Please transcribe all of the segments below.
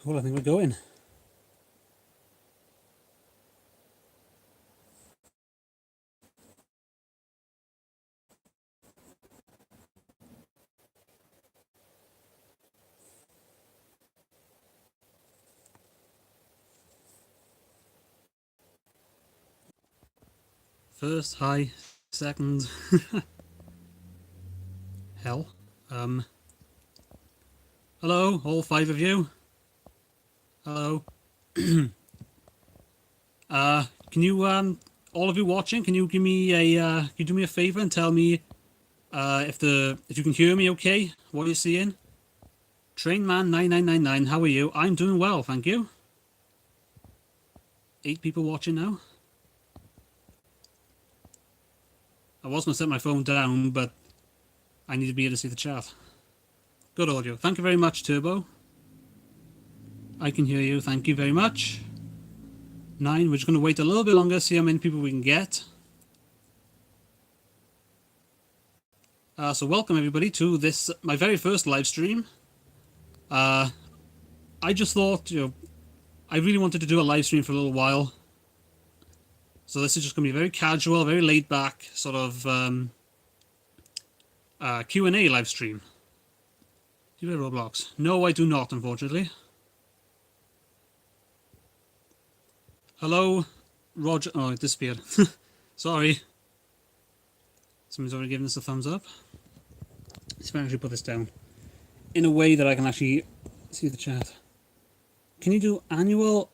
Cool, I think we're going. First, hi. Second, hell. Hello, all 5 of you. Hello. Can you, all of you watching, can you give me a, can you do me a favor and tell me, if you can hear me okay? What are you seeing? Trainman9999, how are you? I'm doing well, thank you. 8 people watching now. I was going to set my phone down, but I need to be able to see the chat. Good audio. Thank you very much, Turbo. I can hear you. Thank you very much. 9. We're just going to wait a little bit longer, see how many people we can get. So welcome everybody to this, my very first live stream. I just thought, I really wanted to do a live stream for a little while. So this is just going to be very casual, very laid back, sort of Q&A live stream. Do you play Roblox? No, I do not, unfortunately. Hello, Roger. Oh, it disappeared. Sorry. Someone's already given us a thumbs up. Let's actually put this down in a way that I can actually see the chat. Can you do annual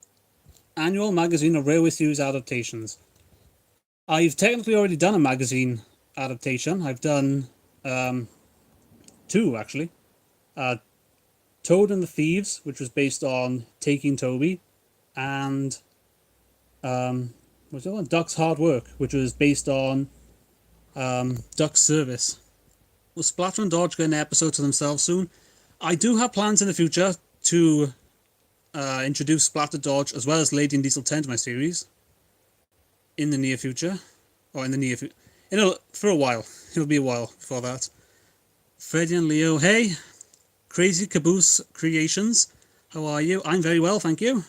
magazine of railway series adaptations? I've technically already done a magazine adaptation. I've done 2 actually. Toad and the Thieves, which was based on Taking Toby, and what's the other one? Duck's Hard Work, which was based on Duck's Service. Will Splatter and Dodge get an episode to themselves soon? I do have plans in the future to introduce Splatter Dodge as well as Lady and Diesel 10 to my series in the near future, or in the near future, for a while. It'll be a while before that. Freddie and Leo, hey. Crazy Caboose Creations, how are you? I'm very well, thank you.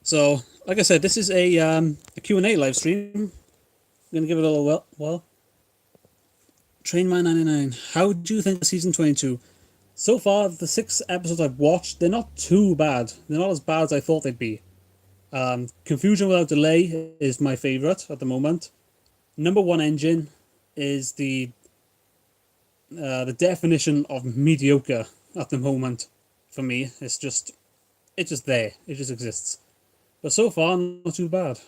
So, like I said, this is a Q&A live stream. I'm going to give it a little well. Trainman99, how do you think of season 22? So far, the 6 episodes I've watched, they're not too bad. They're not as bad as I thought they'd be. Confusion Without Delay is my favourite at the moment. Number 1 engine is the definition of mediocre at the moment for me. It's just there. It just exists. But so far, not too bad.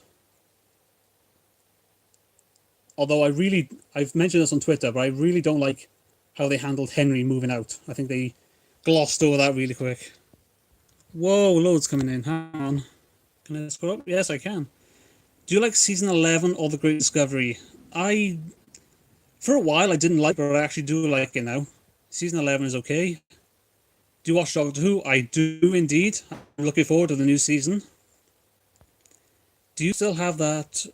Although I've mentioned this on Twitter, but I really don't like how they handled Henry moving out. I think they glossed over that really quick. Whoa, loads coming in. Hang on. Can I scroll up? Yes, I can. Do you like season 11 or The Great Discovery? For a while I didn't like it, but I actually do like it now. Season 11 is okay. Do you watch Doctor Who? I do indeed. I'm looking forward to the new season. Do you still have that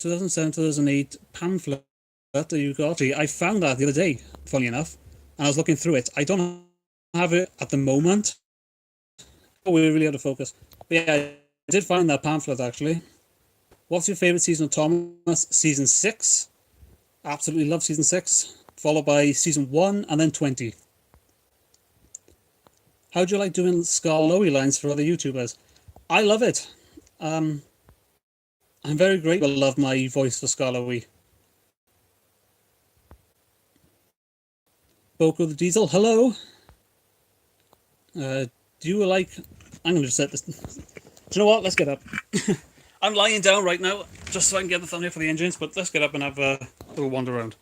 2007-2008 pamphlet that you got? I found that the other day, funny enough, and I was looking through it. I don't have it at the moment. Oh, we really had to focus. But yeah, I did find that pamphlet actually. What's your favourite season of Thomas? Season 6. Absolutely love season 6. Followed by season 1 and then 20. How do you like doing Scar Lowy lines for other YouTubers? I love it. I'm very grateful. I love my voice for Scar Lowy. Boko the Diesel, hello. Do you like... I'm going to just set this... Do you know what? Let's get up. I'm lying down right now, just so I can get the thumbnail for the engines, but let's get up and have a little wander around.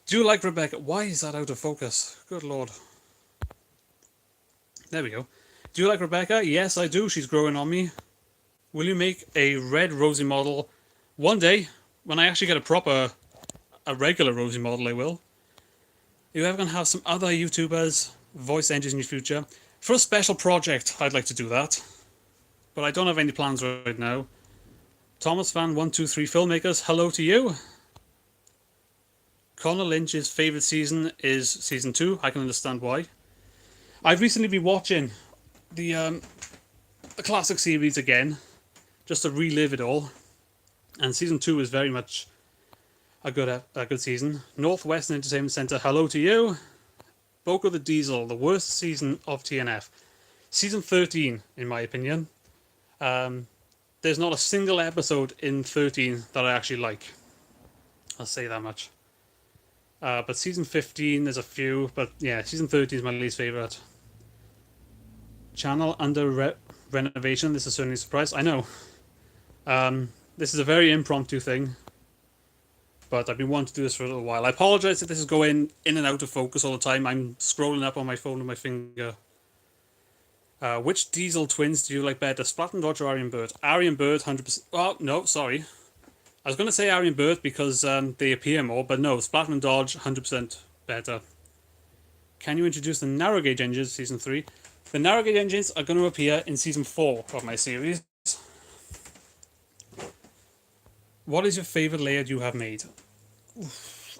Do you like Rebecca? Why is that out of focus? Good lord. There we go. Do you like Rebecca? Yes, I do. She's growing on me. Will you make a red Rosie model? One day, when I actually get a regular Rosie model, I will. Are you ever going to have some other YouTubers voice engines in your future? For a special project, I'd like to do that. But I don't have any plans right now. Thomas Fan 123 Filmmakers, hello to you. Connor Lynch's favourite season is season 2. I can understand why. I've recently been watching the classic series again, just to relive it all. And season 2 is very much a good season. Northwestern Entertainment Center, hello to you. Boco the Diesel, the worst season of TNF. Season 13, in my opinion. There's not a single episode in 13 that I actually like. I'll say that much. But season 15, there's a few. But yeah, season 13 is my least favourite. Channel under renovation. This is certainly a surprise. I know. This is a very impromptu thing. But I've been wanting to do this for a little while. I apologise if this is going in and out of focus all the time. I'm scrolling up on my phone with my finger. Which Diesel twins do you like better, Splat and Dodge or Ari and Bert? Ari and Bert, 100%. Oh, no, sorry. I was going to say Ari and Bert because they appear more, but no, Splat and Dodge, 100% better. Can you introduce the narrow gauge engines, season 3? The narrow gauge engines are going to appear in season 4 of my series. What is your favourite layout you have made?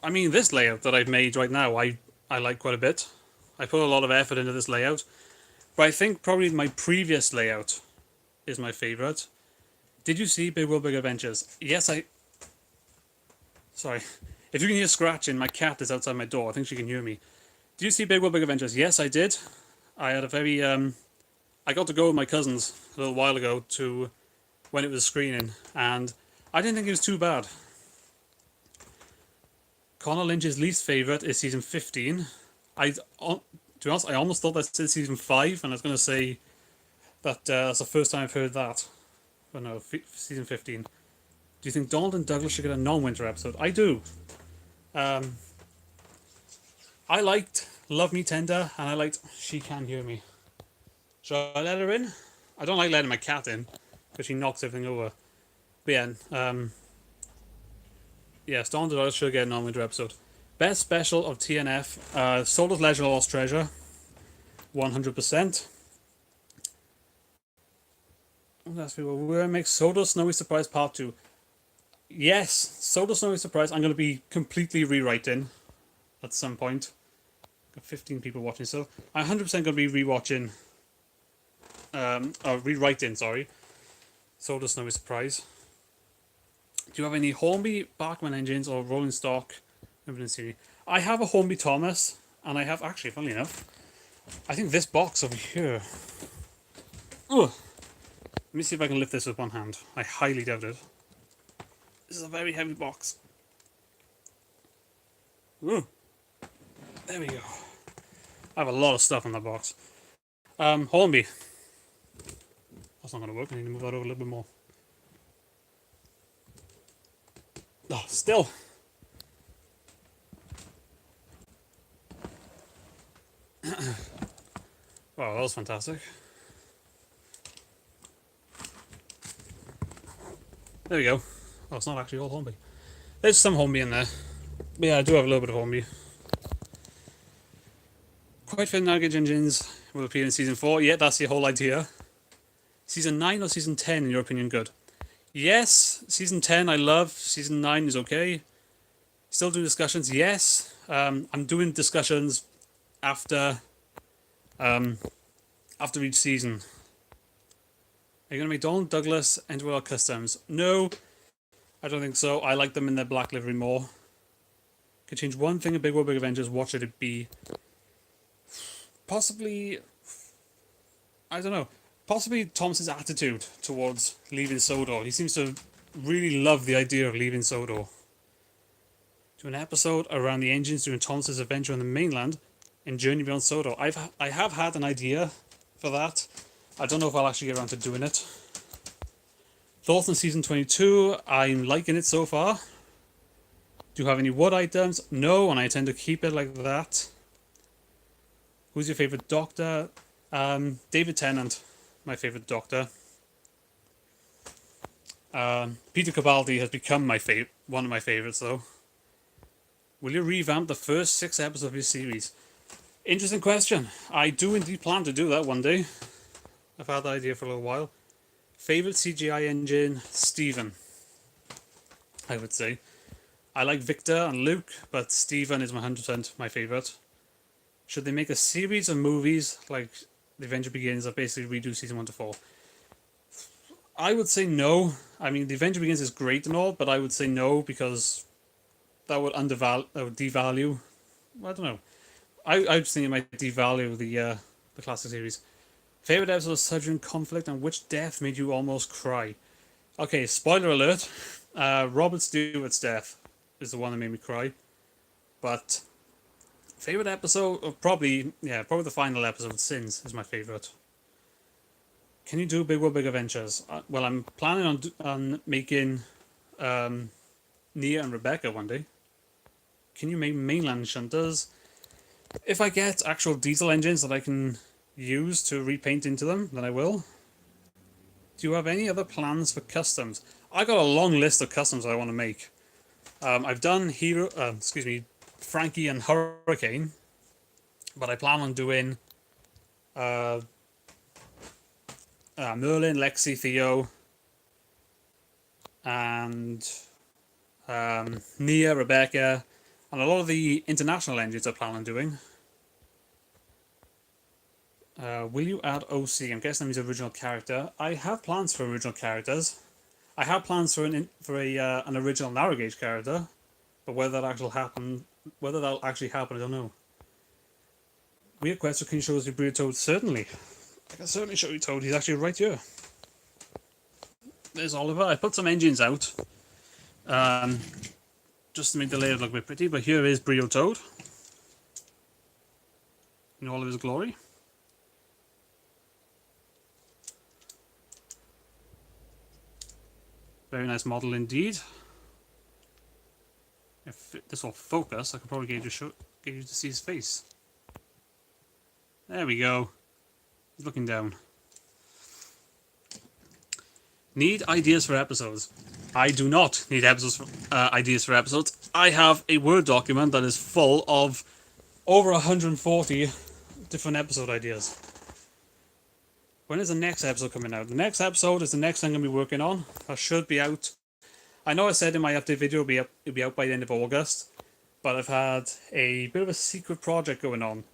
I mean, this layout that I've made right now, I like quite a bit. I put a lot of effort into this layout. But I think probably my previous layout is my favourite. Did you see Big World Big Adventures? Yes, Sorry. If you can hear scratching, my cat is outside my door. I think she can hear me. Did you see Big World Big Adventures? Yes, I did. I had a very... I got to go with my cousins a little while ago to when it was screening. And I didn't think it was too bad. Connor Lynch's least favourite is season 15. To be honest, I almost thought that said season 5, and I was going to say that that's the first time I've heard that. But no, season 15. Do you think Donald and Douglas should get a non-winter episode? I do. I liked Love Me Tender, and I liked She Can Hear Me. Should I let her in? I don't like letting my cat in, because she knocks everything over. But yeah, yes, Donald and Douglas should get a non-winter episode. Best special of TNF, Solar's Leisure Lost Treasure, 100%. Where makes Soda Snowy Surprise Part 2? Yes, Soda Snowy Surprise I'm going to be completely rewriting at some point. Got 15 people watching, so I'm 100% going to be rewatching, rewriting, sorry, Soda Snowy Surprise. Do you have any Hornby, Bachmann engines, or rolling stock? I have a Hornby Thomas, and I have, actually, funnily enough, I think this box over here. Ugh. Let me see if I can lift this with one hand. I highly doubt it. This is a very heavy box. Ooh. There we go. I have a lot of stuff in that box. Hornby. That's not going to work. I need to move that over a little bit more. Oh, still. Wow, that was fantastic. There we go. Oh, it's not actually all Hornby. There's some Hornby in there. But yeah, I do have a little bit of Hornby. Quite Fit Nugget Engines will appear in season 4. Yeah, that's the whole idea. Season 9 or season 10, in your opinion, good? Yes, season 10 I love. Season 9 is okay. Still doing discussions? Yes. I'm doing discussions after each season. Are you going to make Donald Douglas enter our customs? No, I don't think so. I like them in their black livery more. Could change one thing in Big World Big Adventures. What should it be? Possibly, I don't know. Possibly Thomas's attitude towards leaving Sodor. He seems to really love the idea of leaving Sodor. Do an episode around the engines during Thomas's adventure on the mainland in Journey Beyond Sodor. I have had an idea for that. I don't know if I'll actually get around to doing it. Thoughts on season 22? I'm liking it so far. Do you have any wood items? No, and I intend to keep it like that. Who's your favourite Doctor? David Tennant, my favourite Doctor. Peter Capaldi has become one of my favourites, though. Will you revamp the first 6 episodes of your series? Interesting question. I do indeed plan to do that one day. I've had the idea for a little while. Favourite CGI engine? Steven, I would say. I like Victor and Luke, but Steven is 100% my favourite. Should they make a series of movies like The Adventure Begins that basically redo season 1 to 4? I would say no. I mean, The Adventure Begins is great and all, but I would say no because that would devalue. I don't know. I just think it might devalue the classic series. Favorite episode of Surgeon Conflict and which death made you almost cry? Okay, spoiler alert. Robert Stewart's death is the one that made me cry. But favorite episode, or probably the final episode, Sins, is my favorite. Can you do Big World Big Adventures? Well, I'm planning on making Nia and Rebecca one day. Can you make mainland shunters? If I get actual diesel engines that I can use to repaint into them, then I will. Do you have any other plans for customs? I got a long list of customs I want to make. I've done Frankie and Hurricane, but I plan on doing Merlin, Lexi, Theo, and Nia, Rebecca, and a lot of the international engines I plan on doing. Will you add OC? I'm guessing that means original character. I have plans for original characters. I have plans for an original narrow gauge character, but whether that'll actually happen, I don't know. Weird question, can you show us your breed Toad? Certainly. I can certainly show you Toad. He's actually right here. There's Oliver. I put some engines out, just to make the layout look a bit pretty. But here is Brio Toad in all of his glory. Very nice model indeed. If this will focus, I could probably get you to see his face. There we go. He's looking down. Need ideas for episodes? I do not need ideas for episodes. I have a Word document that is full of over 140 different episode ideas. When is the next episode coming out? The next episode is the next thing I'm going to be working on. That should be out. I know I said in my update video it'll be out by the end of August, but I've had a bit of a secret project going on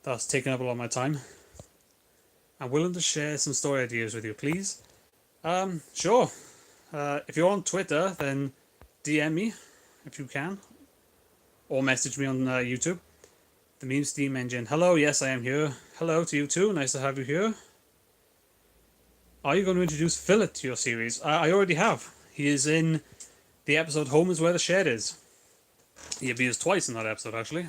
that's taken up a lot of my time. I'm willing to share some story ideas with you, please. Sure. If you're on Twitter, then DM me if you can, or message me on YouTube. The Meme Steam Engine. Hello, yes, I am here. Hello to you too. Nice to have you here. Are you going to introduce Philip to your series? I already have. He is in the episode Home is Where the Shed Is. He appears twice in that episode, actually.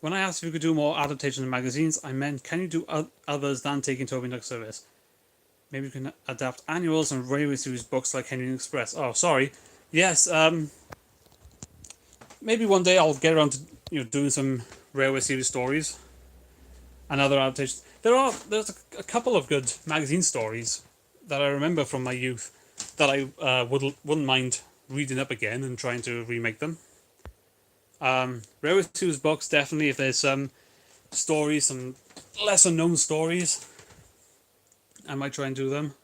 When I asked if you could do more adaptations in magazines, I meant, can you do others than taking Toby Duck service? Maybe you can adapt annuals and Railway Series books like Henry Express. Oh, sorry. Yes, maybe one day I'll get around to doing some Railway Series stories and other adaptations. There's a couple of good magazine stories that I remember from my youth that I wouldn't mind reading up again and trying to remake them. Railway Series books, definitely. If there's some stories, some lesser known stories, I might try and do them.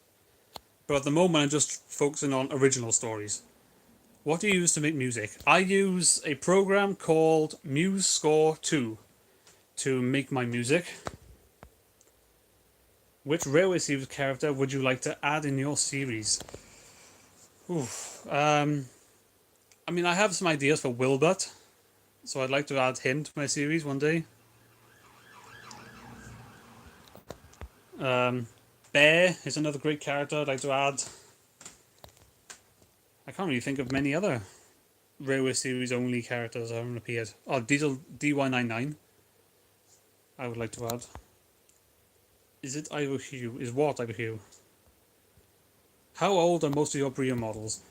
But at the moment, I'm just focusing on original stories. What do you use to make music? I use a program called MuseScore 2 to make my music. Which Railway Series character would you like to add in your series? I mean, I have some ideas for Wilbert, so I'd like to add him to my series one day. Bear is another great character I'd like to add. I can't really think of many other Railway Series only characters that haven't appeared. Oh, Diesel DY99 I would like to add. Is it Ivor Hugh? Is what Ivor Hugh? How old are most of your Brio models?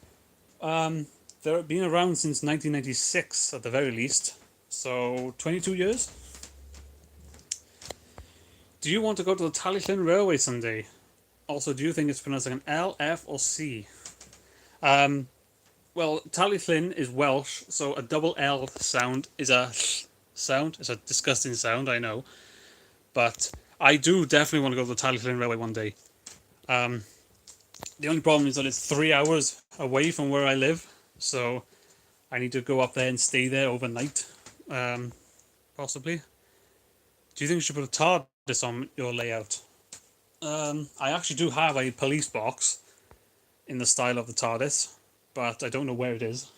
They've been around since 1996 at the very least, so 22 years. Do you want to go to the Tallyllyn Railway someday? Also, do you think it's pronounced like an L, F, or C? Well, Tallyllyn is Welsh, so a double L sound is a sound. It's a disgusting sound, I know. But I do definitely want to go to the Tallyllyn Railway one day. The only problem is that it's 3 hours away from where I live, so I need to go up there and stay there overnight. possibly. Do you think you should put a TARDIS on your layout? I actually do have a police box in the style of the TARDIS, but I don't know where it is.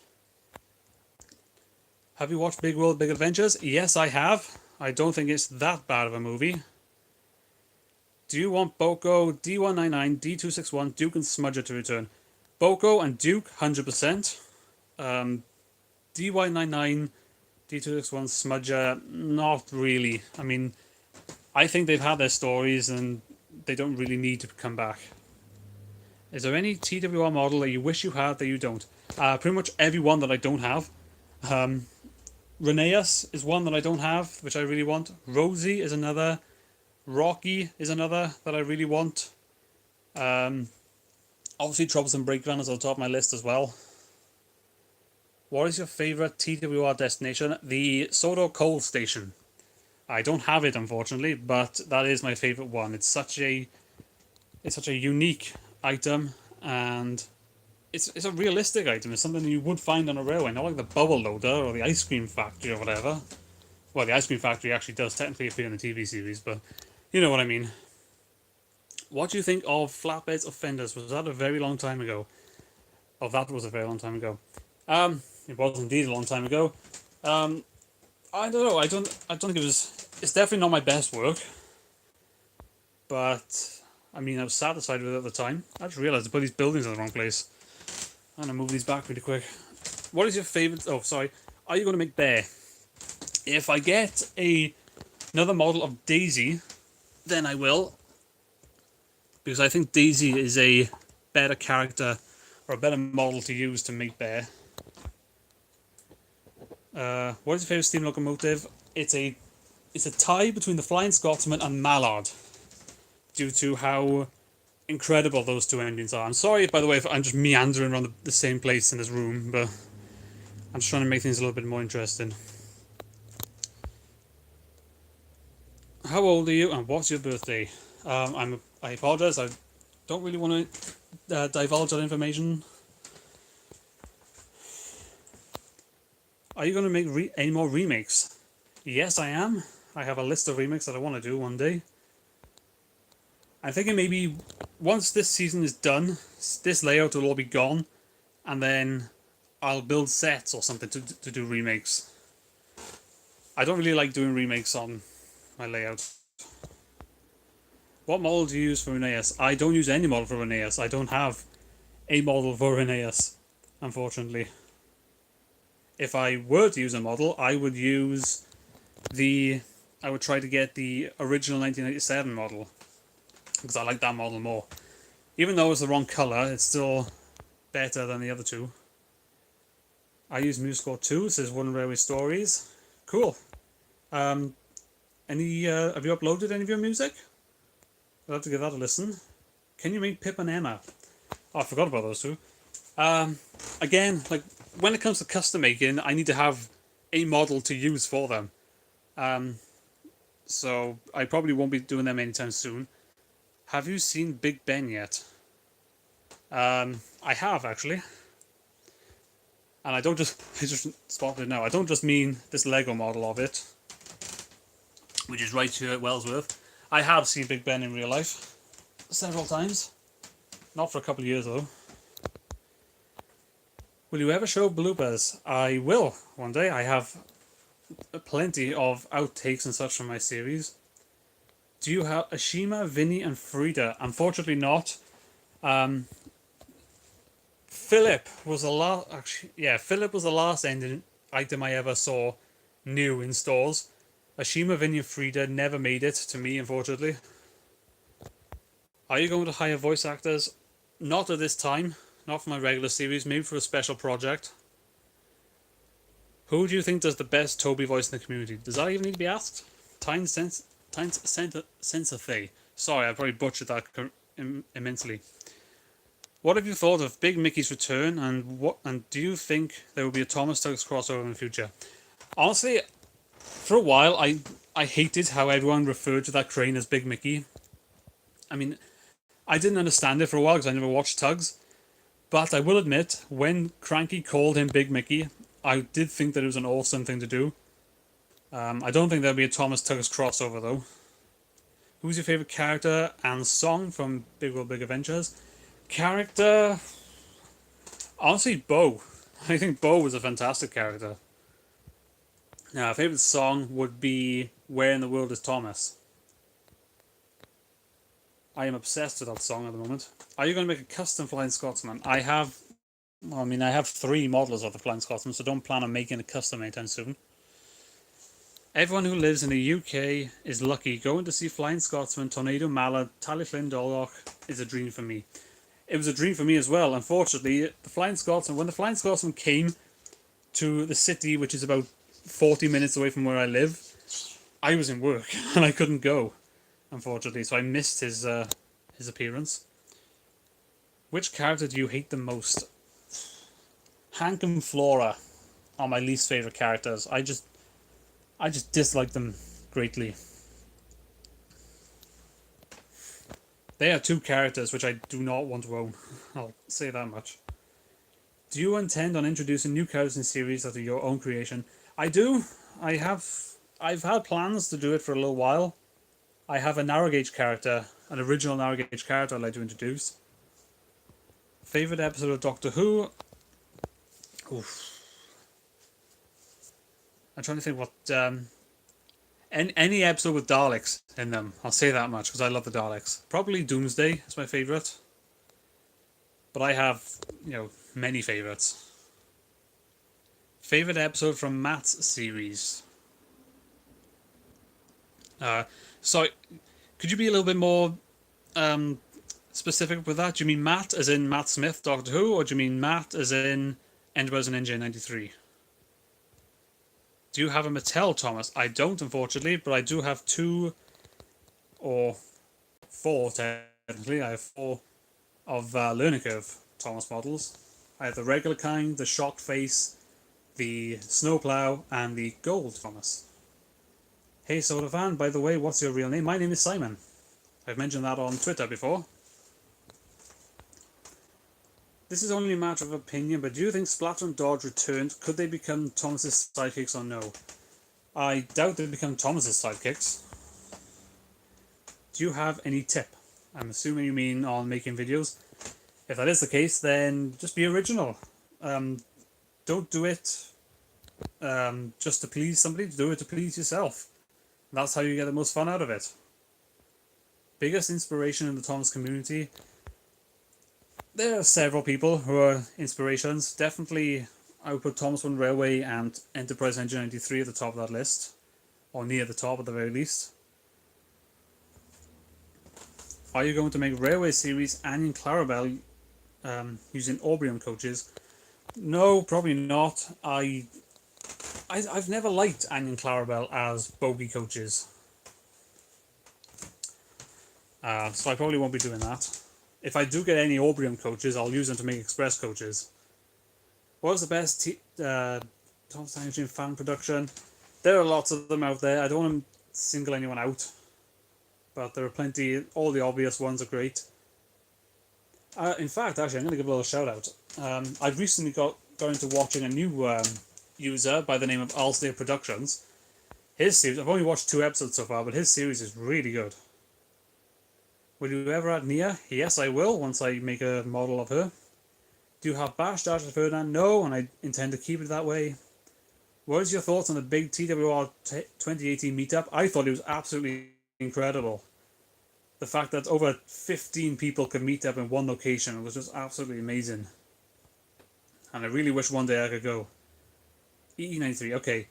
Have you watched Big World, Big Adventures? Yes, I have. I don't think it's that bad of a movie. Do you want Boko, D199, D261, Duke, and Smudger to return? Boko and Duke, 100%. D199, D261, Smudger, not really. I mean, I think they've had their stories and they don't really need to come back. Is there any TWR model that you wish you had that you don't? Pretty much every one that I don't have. Rheneas is one that I don't have, which I really want. Rosie is another. Rocky is another that I really want. Obviously, Troublesome Breakdown is on the top of my list as well. What is your favourite TWR destination? The Sodo Coal Station. I don't have it, unfortunately, but that is my favourite one. It's such a unique item, and it's a realistic item. It's something you would find on a railway, not like the bubble loader or the ice cream factory or whatever. Well, the ice cream factory actually does technically appear in the TV series, but you know what I mean. What do you think of flatbeds of fenders? Was that a very long time ago? Oh, that was a very long time ago. It was indeed a long time ago. I don't know. I don't think it was. It's definitely not my best work. But I mean, I was satisfied with it at the time. I just realised I put these buildings in the wrong place. I'm gonna move these back really quick. What is your favourite? Oh, sorry. Are you going to make Bear? If I get another model of Daisy, then I will. Because I think Daisy is a better character or a better model to use to make Bear. What is your favourite steam locomotive? It's a tie between the Flying Scotsman and Mallard, due to how incredible those two engines are. I'm sorry, by the way, if I'm just meandering around the same place in this room, but I'm just trying to make things a little bit more interesting. How old are you and what's your birthday? I apologise, I don't really want to divulge that information. Are you going to make any more remakes? Yes, I am. I have a list of remakes that I want to do one day. I'm thinking maybe once this season is done, this layout will all be gone, and then I'll build sets or something to do remakes. I don't really like doing remakes on my layout. What model do you use for Rheneas? I don't use any model for Rheneas. I don't have a model for Rheneas, unfortunately. If I were to use a model, I would use I would try to get the original 1987 model, because I like that model more. Even though it's the wrong colour, it's still better than the other two. I use MuseScore 2, says Wooden Railway Stories. Cool. Have you uploaded any of your music? I'd love to give that a listen. Can you make Pip and Emma? Oh, I forgot about those two. Again, like when it comes to custom making, I need to have a model to use for them. So I probably won't be doing them anytime soon. Have you seen Big Ben yet? I have actually. And I just spotted it now. I don't just mean this Lego model of it, which is right here at Wellsworth. I have seen Big Ben in real life several times. Not for a couple of years though. Will you ever show bloopers? I will one day. I have plenty of outtakes and such from my series. Do you have Ashima, Vinny, and Frida? Unfortunately not. Philip was the last. Actually, yeah, Philip was the last item I ever saw new in stores. Ashima, Vinny, and Frida never made it to me, unfortunately. Are you going to hire voice actors? Not at this time. Not for my regular series. Maybe for a special project. Who do you think does the best Toby voice in the community? Does that even need to be asked? Tynes Sensathay. Sorry, I probably butchered that immensely. What have you thought of Big Mickey's return, and do you think there will be a Thomas Tugs crossover in the future? Honestly, for a while, I hated how everyone referred to that crane as Big Mickey. I mean, I didn't understand it for a while because I never watched Tugs. But I will admit, when Cranky called him Big Mickey, I did think that it was an awesome thing to do. I don't think there'll be a Thomas Tuggers crossover though. Who's your favorite character and song from Big World Big Adventures? Character, honestly, Bo. I think Bo was a fantastic character. Now, favorite song would be "Where in the World is Thomas." I am obsessed with that song at the moment. Are you going to make a custom Flying Scotsman? I have 3 models of the Flying Scotsman, so don't plan on making a custom anytime soon. Everyone who lives in the UK is lucky. Going to see Flying Scotsman, Tornado Mallard, Tallyflin Dolloch is a dream for me. It was a dream for me as well. Unfortunately, when the Flying Scotsman came to the city, which is about 40 minutes away from where I live, I was in work and I couldn't go, unfortunately, so I missed his appearance. Which character do you hate the most? Hank and Flora are my least favorite characters. I just dislike them greatly. They are 2 characters which I do not want to own. I'll say that much. Do you intend on introducing new characters in series that are your own creation? I do. I've had plans to do it for a little while. I have a narrow gauge character, an original narrow gauge character I'd like to introduce. Favorite episode of Doctor Who? Oof. I'm trying to think what any episode with Daleks in them. I'll say that much because I love the Daleks. Probably Doomsday is my favorite. But I have, many favorites. Favorite episode from Matt's series? So, could you be a little bit more specific with that? Do you mean Matt as in Matt Smith, Doctor Who, or do you mean Matt as in Enterprise and NJ93? Do you have a Mattel Thomas? I don't, unfortunately, but I do have 2 or 4, technically. I have 4 of Learning Curve Thomas models. I have the regular kind, the shocked face, the snowplow, and the gold Thomas. Hey Soda Fan, by the way, what's your real name? My name is Simon. I've mentioned that on Twitter before. This is only a matter of opinion, but do you think Splatter and Dodge returned? Could they become Thomas's sidekicks or no? I doubt they become Thomas's sidekicks. Do you have any tip? I'm assuming you mean on making videos. If that is the case, then just be original. Don't do it just to please somebody. Do it to please yourself. That's how you get the most fun out of it. Biggest inspiration in the Thomas community? There are several people who are inspirations. Definitely, I would put Thomas One Railway and Enterprise Engine 93 at the top of that list. Or near the top at the very least. Are you going to make Railway Series Anion Clarabelle using Aubrium coaches? No, probably not. I've never liked Anion Clarabelle as bogey coaches. So I probably won't be doing that. If I do get any Aubrium coaches, I'll use them to make express coaches. What was the best Thomas Engine fan production? There are lots of them out there. I don't want to single anyone out. But there are plenty. All the obvious ones are great. In fact, actually, I'm going to give a little shout out. I've recently got into watching a new user by the name of Alsday Productions. His series, I've only watched 2 episodes so far, but his series is really good. Will you ever add Nia? Yes, I will, once I make a model of her. Do you have Bash Dash Ferdinand? No, and I intend to keep it that way. What is your thoughts on the big TWR 2018 meetup? I thought it was absolutely incredible. The fact that over 15 people could meet up in one location was just absolutely amazing. And I really wish one day I could go. EE93, okay.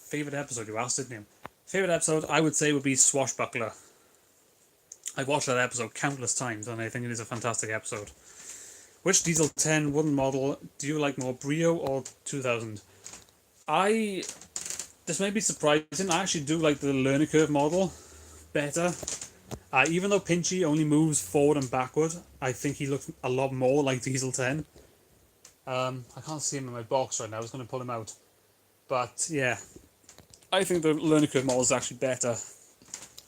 Favorite episode, you asked, didn't you? Favorite episode, I would say, would be Swashbuckler. I've watched that episode countless times, and I think it is a fantastic episode. Which Diesel 10 wooden model do you like more, Brio or 2000? This may be surprising, I actually do like the Learning Curve model better. Even though Pinchy only moves forward and backward, I think he looks a lot more like Diesel 10. I can't see him in my box right now, I was going to pull him out. But yeah, I think the Learning Curve model is actually better,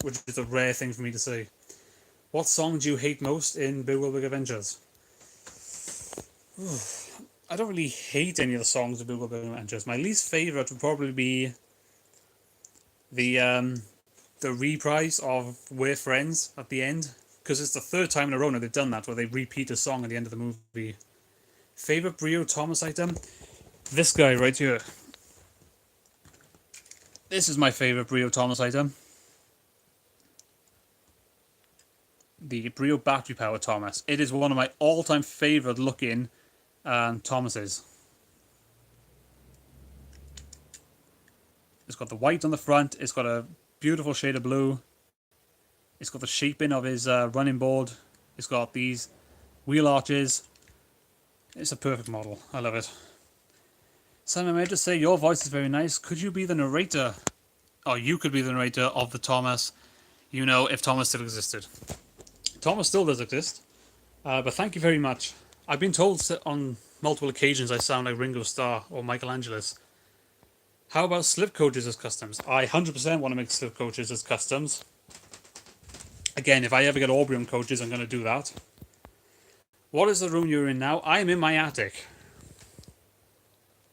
which is a rare thing for me to say. What song do you hate most in Big World Big Adventures? I don't really hate any of the songs of Bloopers and Adventures. My least favourite would probably be the reprise of We're Friends at the end, because it's the third time in a row now they've done that, where they repeat a song at the end of the movie. Favourite Brio Thomas item? This guy right here. This is my favourite Brio Thomas item. The Brio Battery Power Thomas. It is one of my all-time favourite looking Thomases. It's got the white on the front. It's got a beautiful shade of blue. It's got the shaping of his running board. It's got these wheel arches. It's a perfect model. I love it. Simon, may I just say, your voice is very nice. Could you be the narrator? Or you could be the narrator of the Thomas, you know, if Thomas still existed. Thomas still does exist. But thank you very much. I've been told on multiple occasions I sound like Ringo Starr or Michelangelos. How about slip coaches as customs? I 100% want to make slip coaches as customs. Again, if I ever get Aubryon coaches, I'm going to do that. What is the room you're in now? I'm in my attic.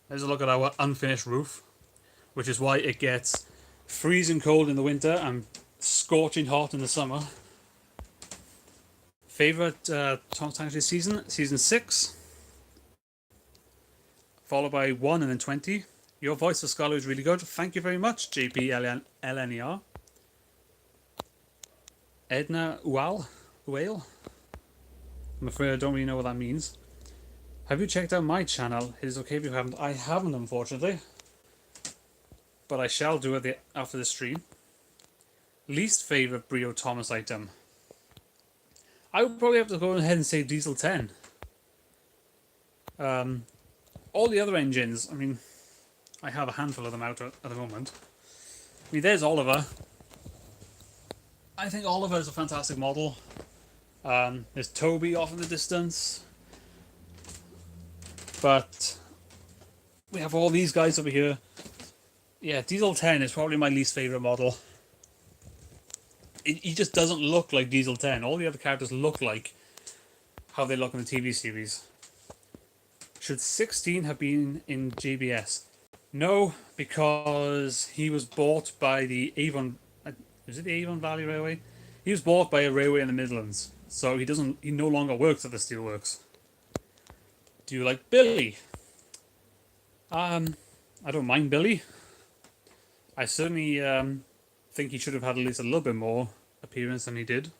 There's a look at our unfinished roof, which is why it gets freezing cold in the winter and scorching hot in the summer. Favorite Tom Tank season? Season 6. Followed by 1 and then 20. Your voice for Scarlo is really good. Thank you very much, JPLNER. Edna Ual? I'm afraid I don't really know what that means. Have you checked out my channel? It is okay if you haven't. I haven't, unfortunately. But I shall do it after the stream. Least favourite Brio Thomas item? I would probably have to go ahead and say Diesel 10. All the other engines, I mean, I have a handful of them out at the moment. I mean, there's Oliver. I think Oliver is a fantastic model. There's Toby off in the distance. But we have all these guys over here. Yeah, Diesel 10 is probably my least favourite model. He just doesn't look like Diesel 10. All the other characters look like how they look in the TV series. Should 16 have been in JBS? No, because he was bought by the Avon... Is it the Avon Valley Railway? He was bought by a railway in the Midlands. So he no longer works at the Steelworks. Do you like Billy? I don't mind Billy. I certainly think he should have had at least a little bit more appearance than he did.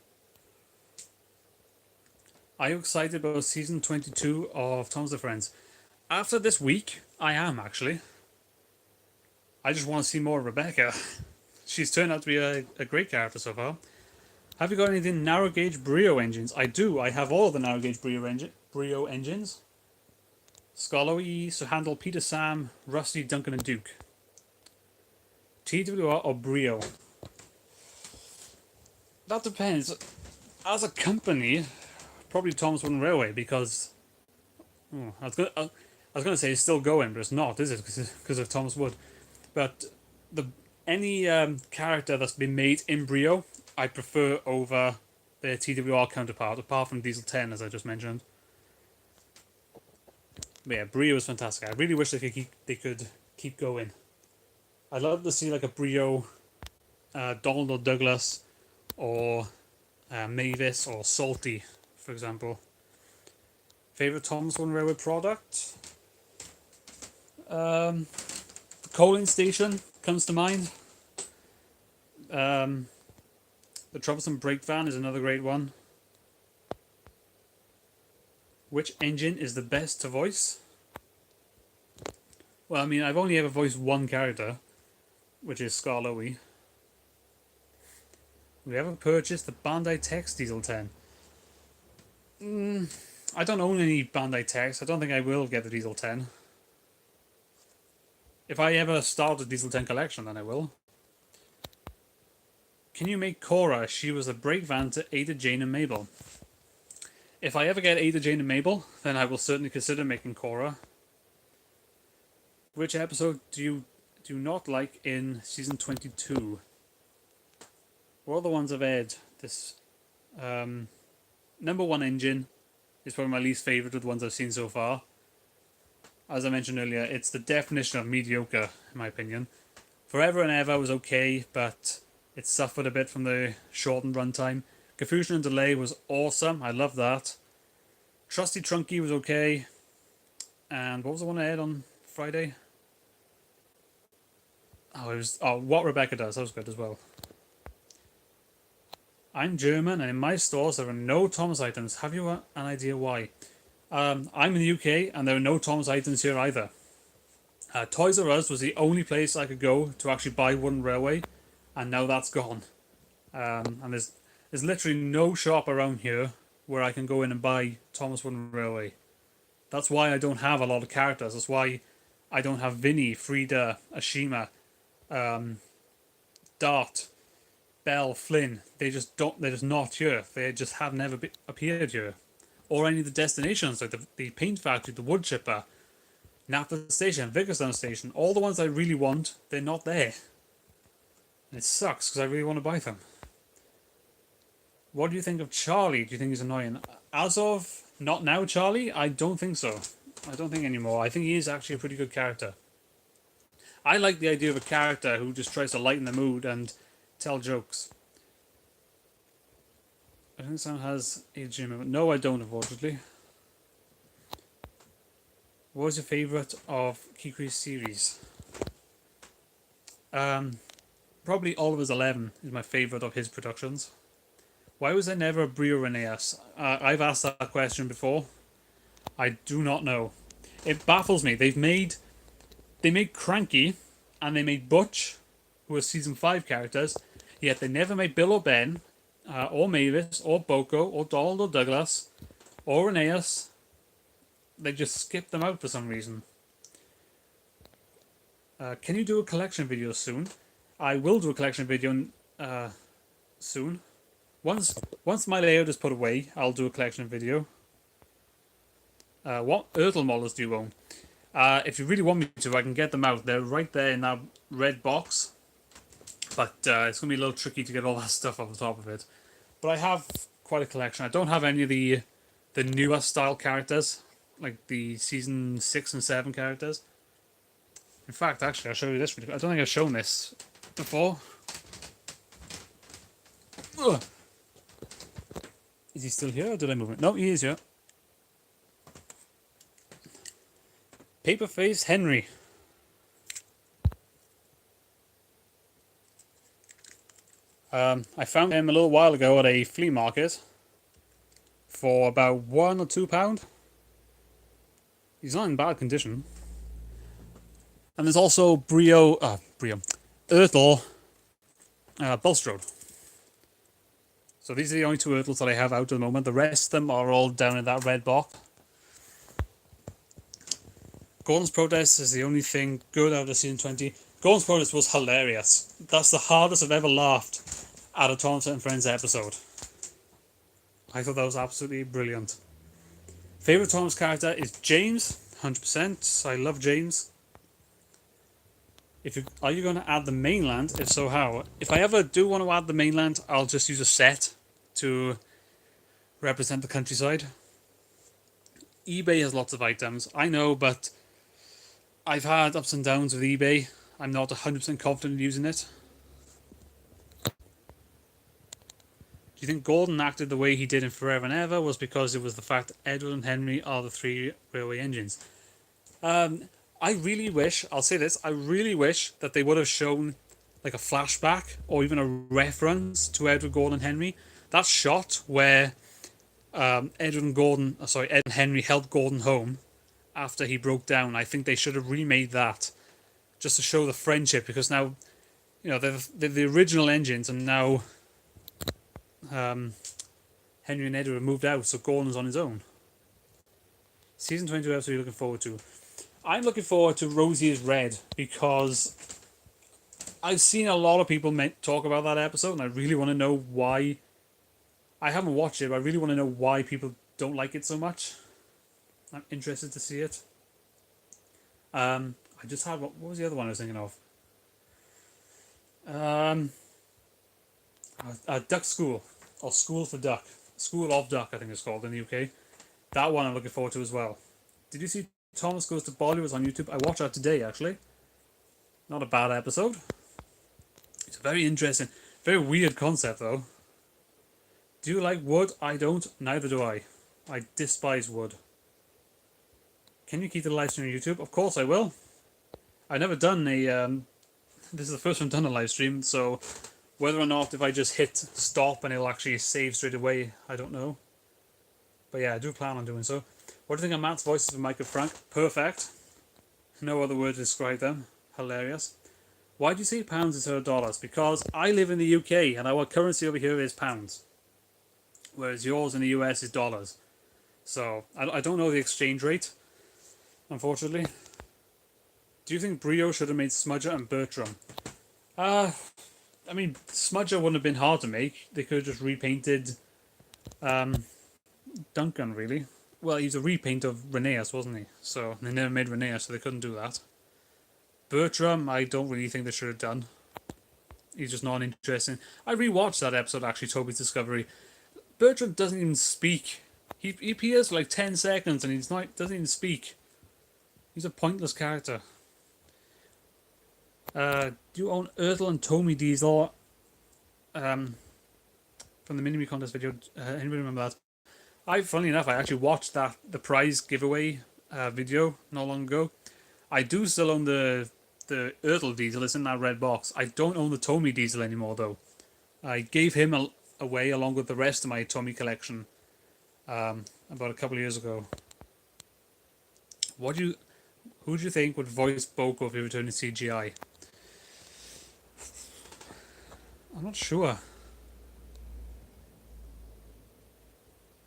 Are you excited about season 22 of Thomas the Friends? After this week, I am actually. I just want to see more of Rebecca. She's turned out to be a great character so far. Have you got anything narrow gauge Brio engines? I do. I have all the narrow gauge Brio engines. Scarlo E, Sir Handel, Peter Sam, Rusty, Duncan and Duke. TWR or Brio? That depends. As a company, probably Thomas Wooden Railway, because I was gonna say it's still going, but it's not, is it? Because of Thomas Wood. But any character that's been made in Brio, I prefer over their TWR counterpart, apart from Diesel 10, as I just mentioned. But yeah, Brio is fantastic. I really wish they could keep going. I'd love to see like a Brio Donald Douglas or Mavis or Salty, for example. Favorite Thomas Wooden Railway product? The coaling station comes to mind. The Troublesome Brake Van is another great one. Which engine is the best to voice? Well, I mean, I've only ever voiced one character, which is Scarlo E. We ever purchased the Bandai Tex Diesel 10? I don't own any Bandai Tex. I don't think I will get the Diesel 10. If I ever start a Diesel 10 collection, then I will. Can you make Cora? She was a brake van to Ada, Jane and Mabel. If I ever get Ada, Jane and Mabel, then I will certainly consider making Cora. Which episode do you not like in season 22? What are the ones I've aired? This number 1 engine is probably my least favourite of the ones I've seen so far. as I mentioned earlier, it's the definition of mediocre, in my opinion. Forever and Ever was okay, but it suffered a bit from the shortened runtime. Confusion and Delay was awesome. I love that. Trusty Trunky was okay. And what was the one I had on Friday? Oh, it was What Rebecca Does. That was good as well. I'm German, and in my stores there are no Thomas items. Have you an idea why? I'm in the UK, and there are no Thomas items here either. Toys R Us was the only place I could go to actually buy Wooden Railway, and now that's gone. And there's literally no shop around here where I can go in and buy Thomas Wooden Railway. That's why I don't have a lot of characters. That's why I don't have Vinny, Frida, Ashima, Dart, Belle, Flynn. They're just not here. They just have never appeared here. Or any of the destinations, like the Paint Factory, the Wood Chipper, Napa Station, Vickerstown Station. All the ones I really want, they're not there. And it sucks because I really want to buy them. What do you think of Charlie? Do you think he's annoying? As of not now, Charlie, I don't think so. I don't think anymore. I think he is actually a pretty good character. I like the idea of a character who just tries to lighten the mood and tell jokes. I think someone has a gym. No, I don't, unfortunately. What was your favourite of Kikri's series? Probably Oliver's 11 is my favourite of his productions. Why was there never a Brio Rheneas? I've asked that question before. I do not know. It baffles me. They made Cranky and they made Butch, who are season 5 characters, yet they never made Bill or Ben, or Mavis, or Boko, or Donald or Douglas, or Rheneas. They just skipped them out for some reason. Can you do a collection video soon? I will do a collection video soon. Once my layout is put away, I'll do a collection video. What Ertl models do you own? If you really want me to, I can get them out. They're right there in that red box. But it's going to be a little tricky to get all that stuff off the top of it. But I have quite a collection. I don't have any of the newer style characters, like the season 6 and 7 characters. In fact, actually, I'll show you this. I don't think I've shown this before. Ugh. Is he still here, or did I move it? No, he is here. Paperface Henry. I found him a little while ago at a flea market for about £1 or £2. He's not in bad condition. And there's also Ertl Bulstrode. So these are the only 2 Ertls that I have out at the moment. The rest of them are all down in that red box. Gordon's Protest is the only thing good out of season 20. Gordon's Protest was hilarious. That's the hardest I've ever laughed at a Thomas and Friends episode. I thought that was absolutely brilliant. Favourite Thomas character is James, 100%. I love James. Are you going to add the mainland? If so, how? If I ever do want to add the mainland, I'll just use a set to represent the countryside. eBay has lots of items, I know, but I've had ups and downs with eBay. I'm not 100% confident in using it. Do you think Gordon acted the way he did in Forever and Ever was because it was the fact that Edward and Henry are the 3 railway engines? I really wish, I'll say this, I really wish that they would have shown like a flashback or even a reference to Edward, Gordon and Henry. That shot where Ed and Henry helped Gordon home after he broke down, I think they should have remade that just to show the friendship, because now, you know, they're the original engines, and now Henry and Edward have moved out, so Gordon's on his own. Season 22 episode you're looking forward to? I'm looking forward to Rosie is Red, because I've seen a lot of people talk about that episode, and I really want to know why. I haven't watched it, but I really want to know why people don't like it so much. I'm interested to see it. I just had, what was the other one I was thinking of? Duck School, or School for Duck. School of Duck, I think it's called in the UK. That one I'm looking forward to as well. Did you see Thomas Goes to Bollywood on YouTube. I watched that today, actually. Not a bad episode. It's a very interesting, very weird concept, though. Do you like wood? I don't. Neither do I. I despise wood. Can you keep the live stream on YouTube? Of course I will. I've never done a... this is the first time I've done a live stream, so whether or not if I just hit stop and it'll actually save straight away, I don't know. But yeah, I do plan on doing so. What do you think of Matt's voices for Mike and Frank? Perfect. No other word to describe them. Hilarious. Why do you say pounds instead of dollars? Because I live in the UK and our currency over here is pounds. Whereas yours in the US is dollars. So, I don't know the exchange rate, unfortunately. Do you think Brio should have made Smudger and Bertram? I mean, Smudger wouldn't have been hard to make. They could have just repainted Duncan, really. Well, he's a repaint of Rhaenyra, wasn't he? So, they never made Rhaenyra, so they couldn't do that. Bertram, I don't really think they should have done. He's just not interesting. I rewatched that episode, actually, Toby's Discovery. Bertram doesn't even speak. He appears for like 10 seconds and doesn't even speak. He's a pointless character. Do you own Ertl and Tommy Diesel? From the Mini-Me contest video. Anybody remember that? Funnily enough, I actually watched the prize giveaway video not long ago. I do still own the Ertl Diesel. It's in that red box. I don't own the Tommy Diesel anymore, though. I gave him away along with the rest of my Tommy collection about a couple of years ago. Who do you think would voice Boko if he returned in CGI? I'm not sure.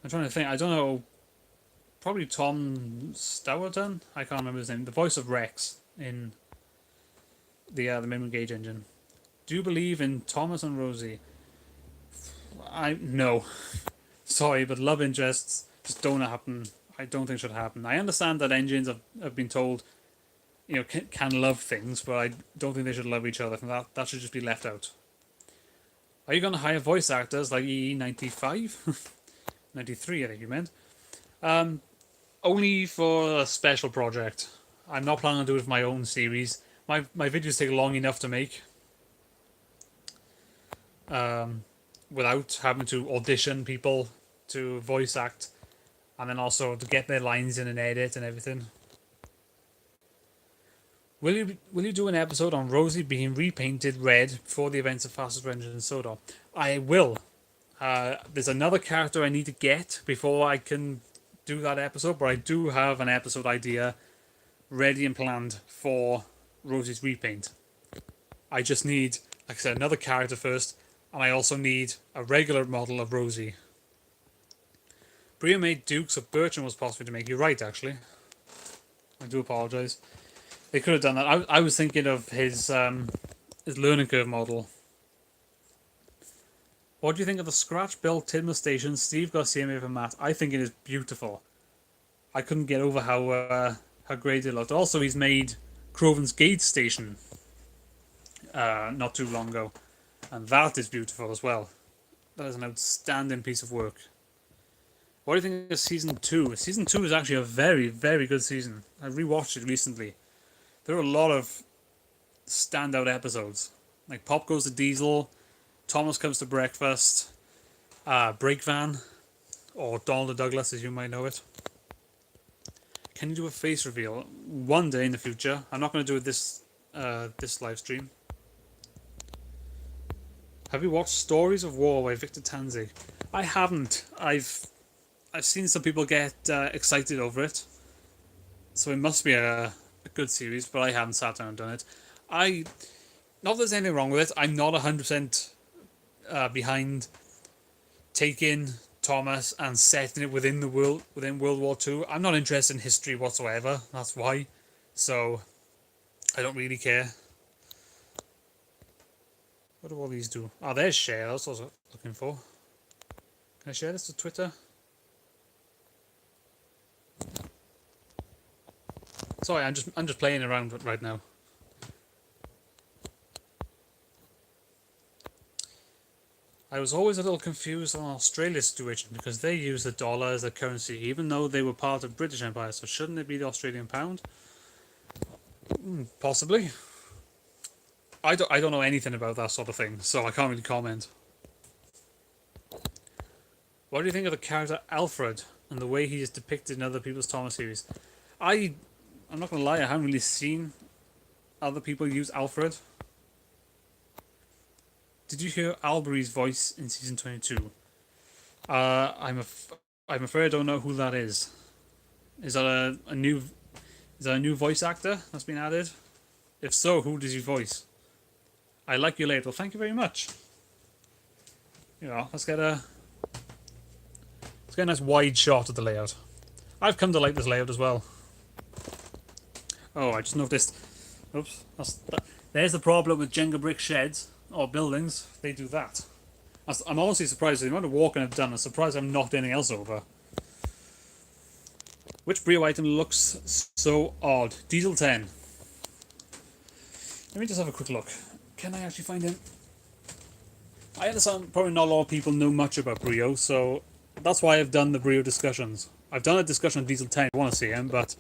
I'm trying to think. I don't know. Probably Tom Stourton? I can't remember his name. The voice of Rex in the minimum gauge engine. Do you believe in Thomas and Rosie? No. Sorry, but love interests just don't happen. I don't think should happen. I understand that engines have been told, can love things, but I don't think they should love each other. That should just be left out. Are you going to hire voice actors like EE95? 93, I think you meant. Only for a special project. I'm not planning on doing it for my own series. My videos take long enough to make. Without having to audition people to voice act. And then also to get their lines in and edit and everything. Will you do an episode on Rosie being repainted red for the events of Fastest Engine and Soda? I will. There's another character I need to get before I can do that episode, but I do have an episode idea ready and planned for Rosie's repaint. I just need, like I said, another character first, and I also need a regular model of Rosie. Bria made Dukes of Bertram was possible to make. You're right, actually. I do apologise. They could have done that. I was thinking of his learning curve model. What do you think of the scratch-built Tidmouth station Steve Garcia made for Matt? I think it is beautiful. I couldn't get over how great it looked. Also, he's made Croven's Gate station not too long ago. And that is beautiful as well. That is an outstanding piece of work. What do you think of Season 2? Season 2 is actually a very, very good season. I rewatched it recently. There are a lot of standout episodes. Like Pop Goes to Diesel, Thomas Comes to Breakfast, Break Van, or Donald and Douglas as you might know it. Can you do a face reveal? One day in the future. I'm not going to do it this live stream. Have you watched Stories of War by Victor Tanzig? I haven't. I've seen some people get excited over it. So it must be a good series, but I haven't sat down and done it. Not that there's anything wrong with it. I'm not 100% behind taking Thomas and setting it within World War II. I'm not interested in history whatsoever. That's why. So I don't really care. What do all these do? Oh, there's share. That's what I was looking for. Can I share this to Twitter? Sorry, I'm just playing around right now. I was always a little confused on Australia's situation because they use the dollar as a currency, even though they were part of British Empire. So shouldn't it be the Australian pound? Possibly. I don't know anything about that sort of thing, so I can't really comment. What do you think of the character Alfred and the way he is depicted in other people's Thomas series? I'm not gonna lie, I haven't really seen other people use Alfred. Did you hear Albury's voice in season 22? I'm afraid I don't know who that is. Is that a new voice actor that's been added? If so, who does he voice? I like your layout. Well, thank you very much. Let's get a nice wide shot of the layout. I've come to like this layout as well. Oh, I just noticed. Oops. There's the problem with Jenga brick sheds or buildings. They do that. I'm honestly surprised at the amount of walking I've done. I'm surprised I've knocked anything else over. Which Brio item looks so odd? Diesel 10. Let me just have a quick look. Can I actually find him? I understand probably not a lot of people know much about Brio, so that's why I've done the Brio discussions. I've done a discussion on Diesel 10 if you want to see him, but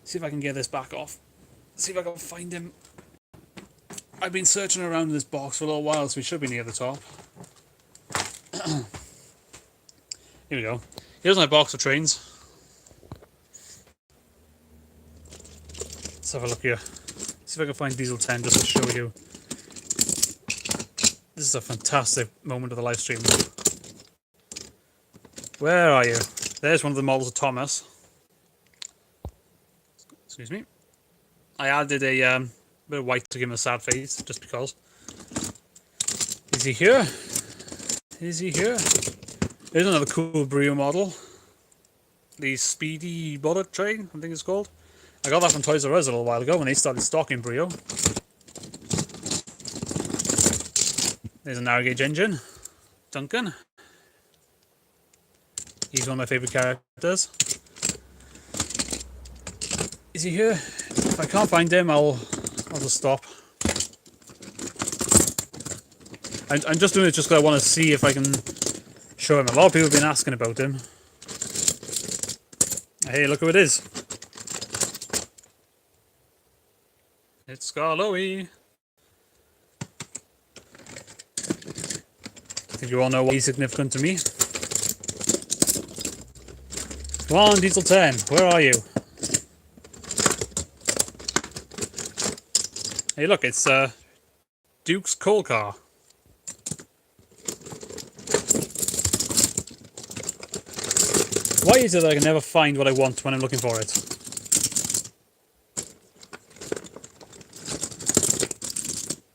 see if I can get this back off. See if I can find him. I've been searching around in this box for a little while, so we should be near the top. Here we go. Here's my box of trains. Let's have a look here. See if I can find Diesel 10 just to show you. This is a fantastic moment of the live stream. Where are you? There's one of the models of Thomas. Excuse me. I added a bit of white to give him a sad face, just because. Is he here? Is he here? Here's another cool Brio model. The Speedy Bullet Train, I think it's called. I got that from Toys R Us a little while ago when they started stocking Brio. There's a narrow gauge engine. Duncan. He's one of my favourite characters. Is he here? If I can't find him, I'll just stop. I'm just doing it just because I want to see if I can show him. A lot of people have been asking about him. Hey, look who it is. It's Scarlowy. I think you all know why he's significant to me. Come on, Diesel 10, where are you? Hey, look, it's Duke's coal car. Why is it that I can never find what I want when I'm looking for it?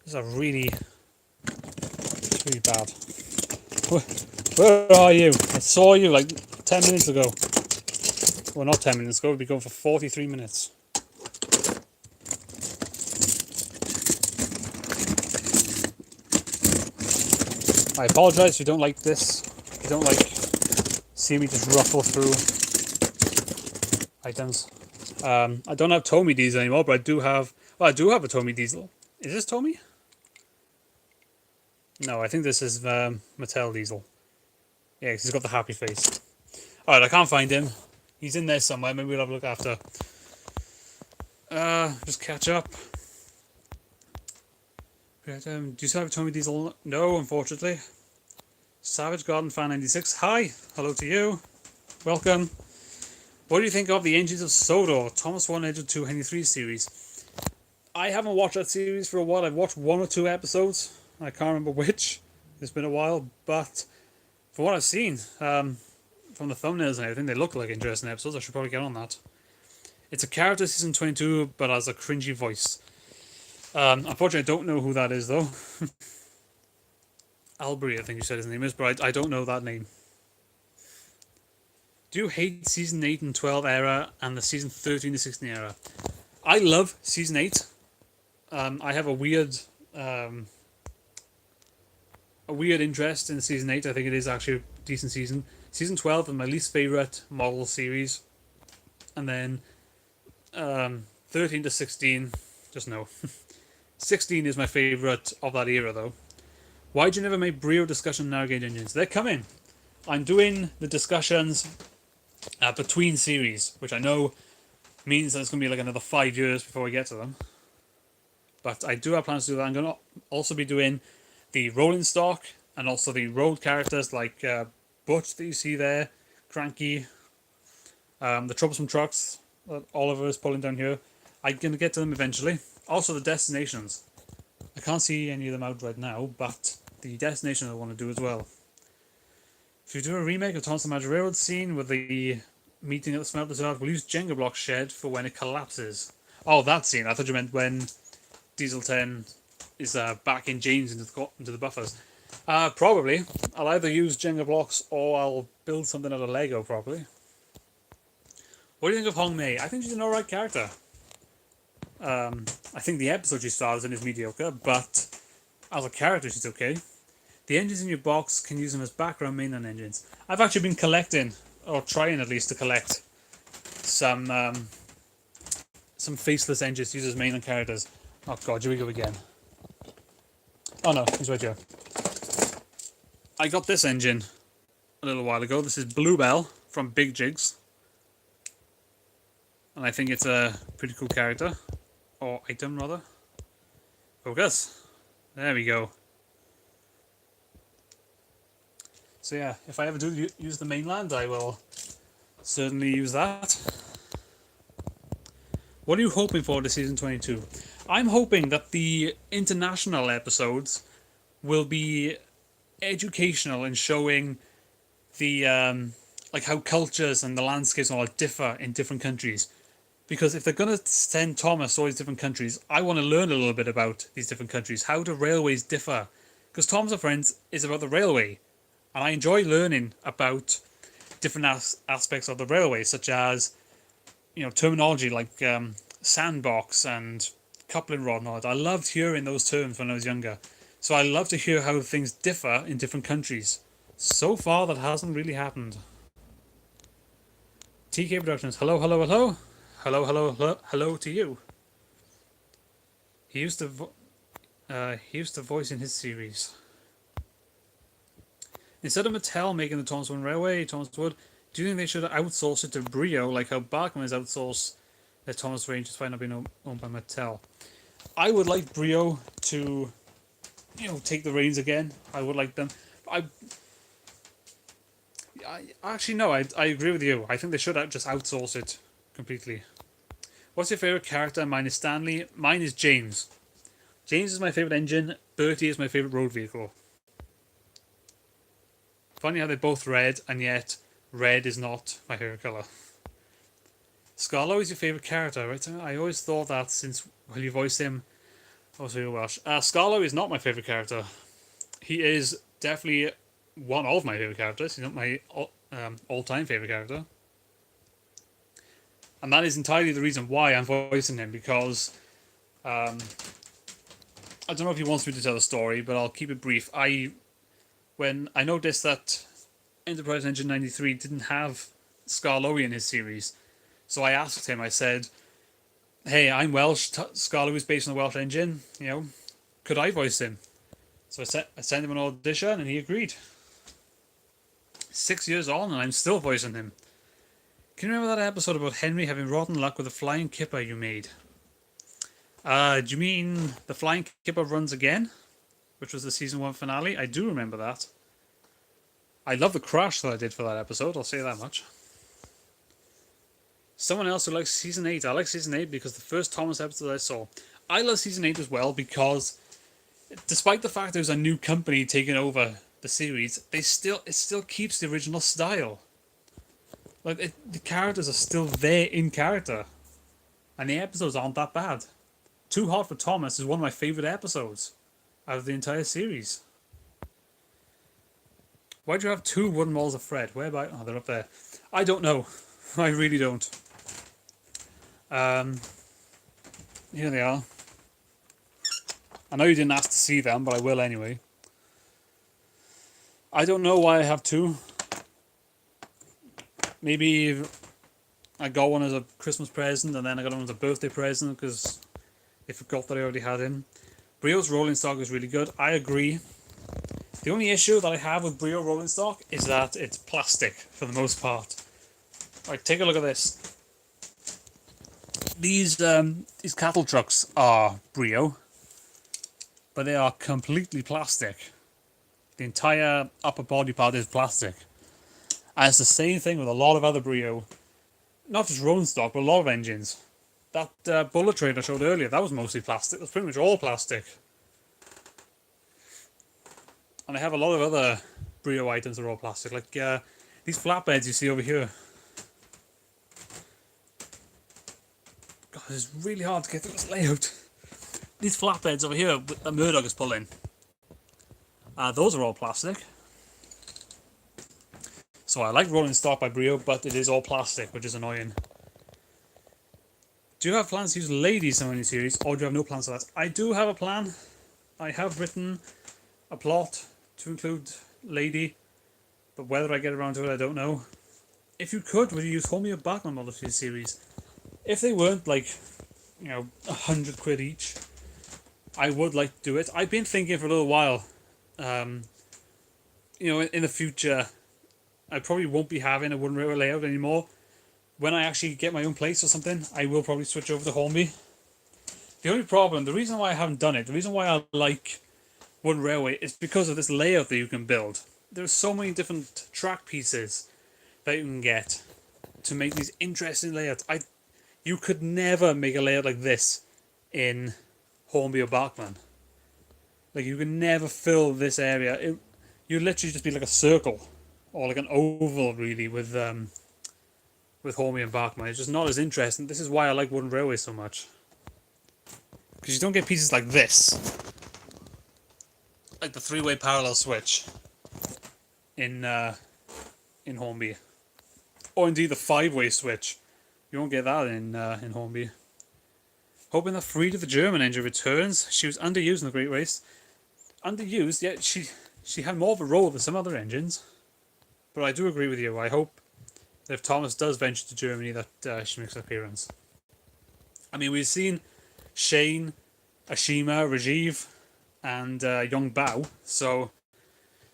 This is really bad. Where are you? I saw you like 10 minutes ago. Well, not 10 minutes ago, we'll be going for 43 minutes. I apologise if you don't like this. If you don't like seeing me just ruffle through items. I don't have Tommy Diesel anymore, but I do have a Tommy Diesel. Is this Tommy? No, I think this is Mattel Diesel. Yeah, 'cause he's got the happy face. Alright, I can't find him. He's in there somewhere. Maybe we'll have a look after. Just catch up. Do you still have a Tommy Diesel? No, unfortunately. Savage Garden Fan 96. Hi, hello to you. Welcome. What do you think of the Engines of Sodor, Thomas 1, Engine 2, Henry 3 series? I haven't watched that series for a while. I've watched 1 or 2 episodes. I can't remember which. It's been a while, but from what I've seen, from the thumbnails and everything, they look like interesting episodes. I should probably get on that. It's a character season 22, but has a cringy voice. Unfortunately, I don't know who that is, though. Albury, I think you said his name is, but I don't know that name. Do you hate season 8 and 12 era and the season 13 to 16 era? I love season 8. I have a weird interest in season 8. I think it is actually a decent season. Season 12 is my least favourite model series. And then 13 to 16, just no. 16 is my favourite of that era, though. Why'd you never make Brio discussion navigate engines? They're coming. I'm doing the discussions between series, which I know means that it's going to be like another 5 years before we get to them. But I do have plans to do that. I'm going to also be doing the rolling stock and also the road characters like Butch that you see there, Cranky, the Troublesome Trucks that Oliver is pulling down here. I'm going to get to them eventually. Also the destinations. I can't see any of them out right now, but the destination I want to do as well. If you do a remake of Thomas the Magic Railroad scene with the meeting at the smelter's yard, we'll use Jenga block shed for when it collapses. Oh, that scene. I thought you meant when Diesel 10 is backing James into the buffers. Probably. I'll either use Jenga blocks or I'll build something out of Lego, probably. What do you think of Hong Mei? I think she's an alright character. I think the episode she stars in is mediocre, but as a character she's okay. The engines in your box can use them as background mainline engines. I've actually been collecting, or trying at least to collect, some faceless engines used as mainline characters. Oh god, here we go again. Oh no, he's right here. I got this engine a little while ago. This is Bluebell from Big Jigs. And I think it's a pretty cool character. Or item, rather. Focus. There we go. So yeah, if I ever do use the mainland, I will certainly use that. What are you hoping for this season 22? I'm hoping that the international episodes will be educational in showing the like how cultures and the landscapes and all that differ in different countries. Because if they're going to send Thomas to all these different countries, I want to learn a little bit about these different countries. How do railways differ? Because Thomas and Friends is about the railway. And I enjoy learning about different aspects of the railway, such as, terminology like sandbox and coupling rod and all that. I loved hearing those terms when I was younger. So I love to hear how things differ in different countries. So far, that hasn't really happened. TK Productions, hello, hello, hello. Hello, hello, hello, hello to you. He used to voice in his series. Instead of Mattel making the Thomas Wood Railway, Thomas Wood, do you think they should outsource it to Brio, like how Barkman has outsourced their Thomas range despite not being owned by Mattel? I would like Brio to, take the reins again. I would like them. I actually no. I agree with you. I think they should just outsource it completely. What's your favourite character? Mine is Stanley. Mine is James. James is my favourite engine. Bertie is my favourite road vehicle. Funny how they're both red, and yet red is not my favourite colour. Scarlo is your favourite character, right? I always thought that since you voiced him. Also, you're Welsh. Scarlo is not my favourite character. He is definitely one of my favourite characters. He's not my all-time favourite character. And that is entirely the reason why I'm voicing him, because I don't know if he wants me to tell the story, but I'll keep it brief. When I noticed that Enterprise Engine 93 didn't have Scarlo in his series, so I asked him, I said, hey, I'm Welsh, Scarlo is based on the Welsh engine, could I voice him? So I sent him an audition and he agreed. 6 years on and I'm still voicing him. Can you remember that episode about Henry having rotten luck with the flying kipper you made? Do you mean the flying kipper runs again? Which was the season 1 finale? I do remember that. I love the crash that I did for that episode, I'll say that much. Someone else who likes season 8. I like season 8 because the first Thomas episode I saw. I love season 8 as well because despite the fact there's a new company taking over the series, it still keeps the original style. Like the characters are still there in character, and the episodes aren't that bad. Too Hot for Thomas is one of my favourite episodes out of the entire series. Why do you have 2 wooden walls of Fred? Whereby? Oh, they're up there. I don't know. I really don't. Here they are. I know you didn't ask to see them, but I will anyway. I don't know why I have 2. Maybe I got one as a Christmas present and then I got one as a birthday present because they forgot that I already had him. Brio's rolling stock is really good. I agree. The only issue that I have with Brio rolling stock is that it's plastic for the most part. Like, take a look at this. These cattle trucks are Brio, but they are completely plastic. The entire upper body part is plastic. And it's the same thing with a lot of other Brio, not just rolling stock, but a lot of engines. That bullet train I showed earlier, that was mostly plastic. That's pretty much all plastic. And I have a lot of other Brio items that are all plastic, like these flatbeds you see over here. God, it's really hard to get through this layout. These flatbeds over here that Murdoch is pulling, those are all plastic. So I like rolling stock by Brio, but it is all plastic, which is annoying. Do you have plans to use ladies in any series, or do you have no plans for that? I do have a plan. I have written a plot to include lady, but whether I get around to it, I don't know. If you could, would you use Homie or Batman models for your series? If they weren't like, you know, £100 each, I would like to do it. I've been thinking for a little while. You know, in the future, I probably won't be having a wooden railway layout anymore. When I actually get my own place or something, I will probably switch over to Hornby. The only problem, the reason why I haven't done it, the reason why I like wooden railway is because of this layout that you can build. There's so many different track pieces that you can get to make these interesting layouts. You could never make a layout like this in Hornby or Bachmann. Like, you can never fill this area. You'd literally just be like a circle, or like an oval, really, with Hornby and Bachmann. It's just not as interesting. This is why I like wooden railways so much, because you don't get pieces like this, like the three-way parallel switch in Hornby, or indeed the five-way switch. You won't get that in Hornby. Hoping that Frida the German engine returns. She was underused in the Great Race. Underused, yeah. She had more of a role than some other engines. But I do agree with you. I hope that if Thomas does venture to Germany, that she makes an appearance. I mean, we've seen Shane, Ashima, Rajiv, and Yong Bao, so it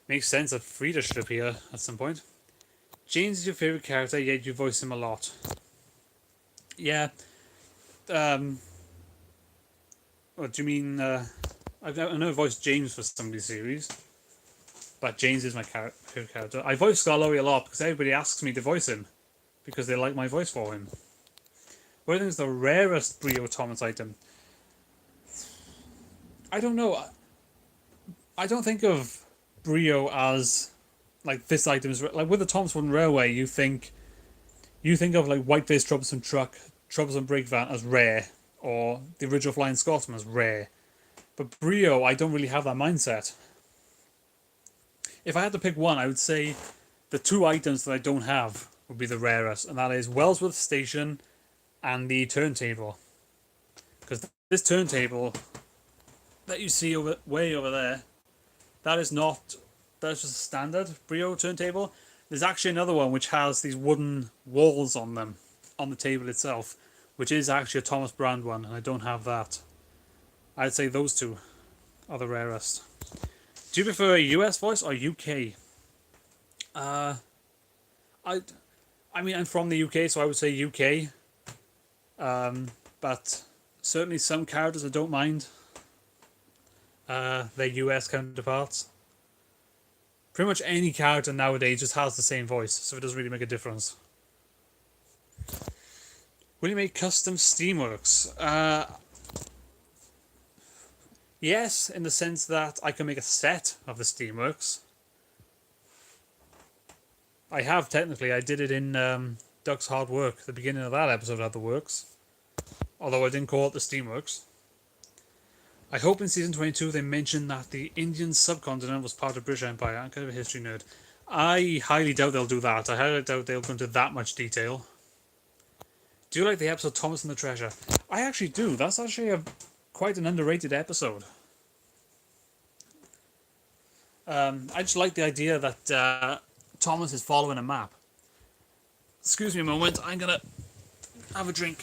makes sense that Frida should appear at some point. James is your favourite character, yet you voice him a lot. Yeah. What do you mean? I know I voiced James for some of these series, but James is my favorite character. I voice Scarlowy a lot because everybody asks me to voice him because they like my voice for him. What do you think is the rarest Brio Thomas item? I don't know. I don't think of Brio as like this item is like with the Thomas Wooden Railway. You think of like Whiteface Troublesome Truck, Troublesome Brake Van as rare, or the original Flying Scotsman as rare. But Brio, I don't really have that mindset. If I had to pick one, I would say the two items that I don't have would be the rarest, and that is Wellsworth Station and the turntable. Because this turntable that you see way over there, that's just a standard Brio turntable. There's actually another one which has these wooden walls on them, on the table itself, which is actually a Thomas Brand one, and I don't have that. I'd say those two are the rarest. Do you prefer a US voice or UK? I mean, I'm from the UK, so I would say UK. But certainly some characters I don't mind their US counterparts. Pretty much any character nowadays just has the same voice, so it doesn't really make a difference. Will you make custom Steamworks? Yes, in the sense that I can make a set of the Steamworks. I have, technically. I did it in Doug's Hard Work. The beginning of that episode had the works. Although I didn't call it the Steamworks. I hope in Season 22 they mention that the Indian subcontinent was part of British Empire. I'm kind of a history nerd. I highly doubt they'll do that. I highly doubt they'll go into that much detail. Do you like the episode Thomas and the Treasure? I actually do. That's actually quite an underrated episode. I just like the idea that Thomas is following a map. Excuse me a moment. I'm going to have a drink.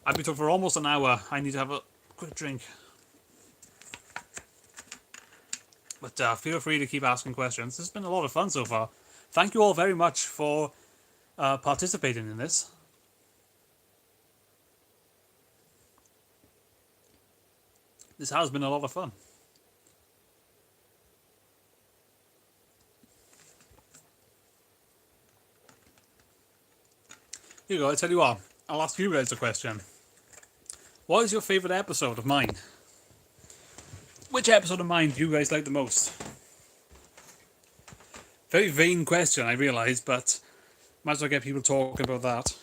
I've been talking for almost an hour. I need to have a quick drink. But feel free to keep asking questions. This has been a lot of fun so far. Thank you all very much for participating in this. This has been a lot of fun. Here you go, I tell you what, I'll ask you guys a question. What is your favourite episode of mine? Which episode of mine do you guys like the most? Very vain question, I realise, but might as well get people talking about that.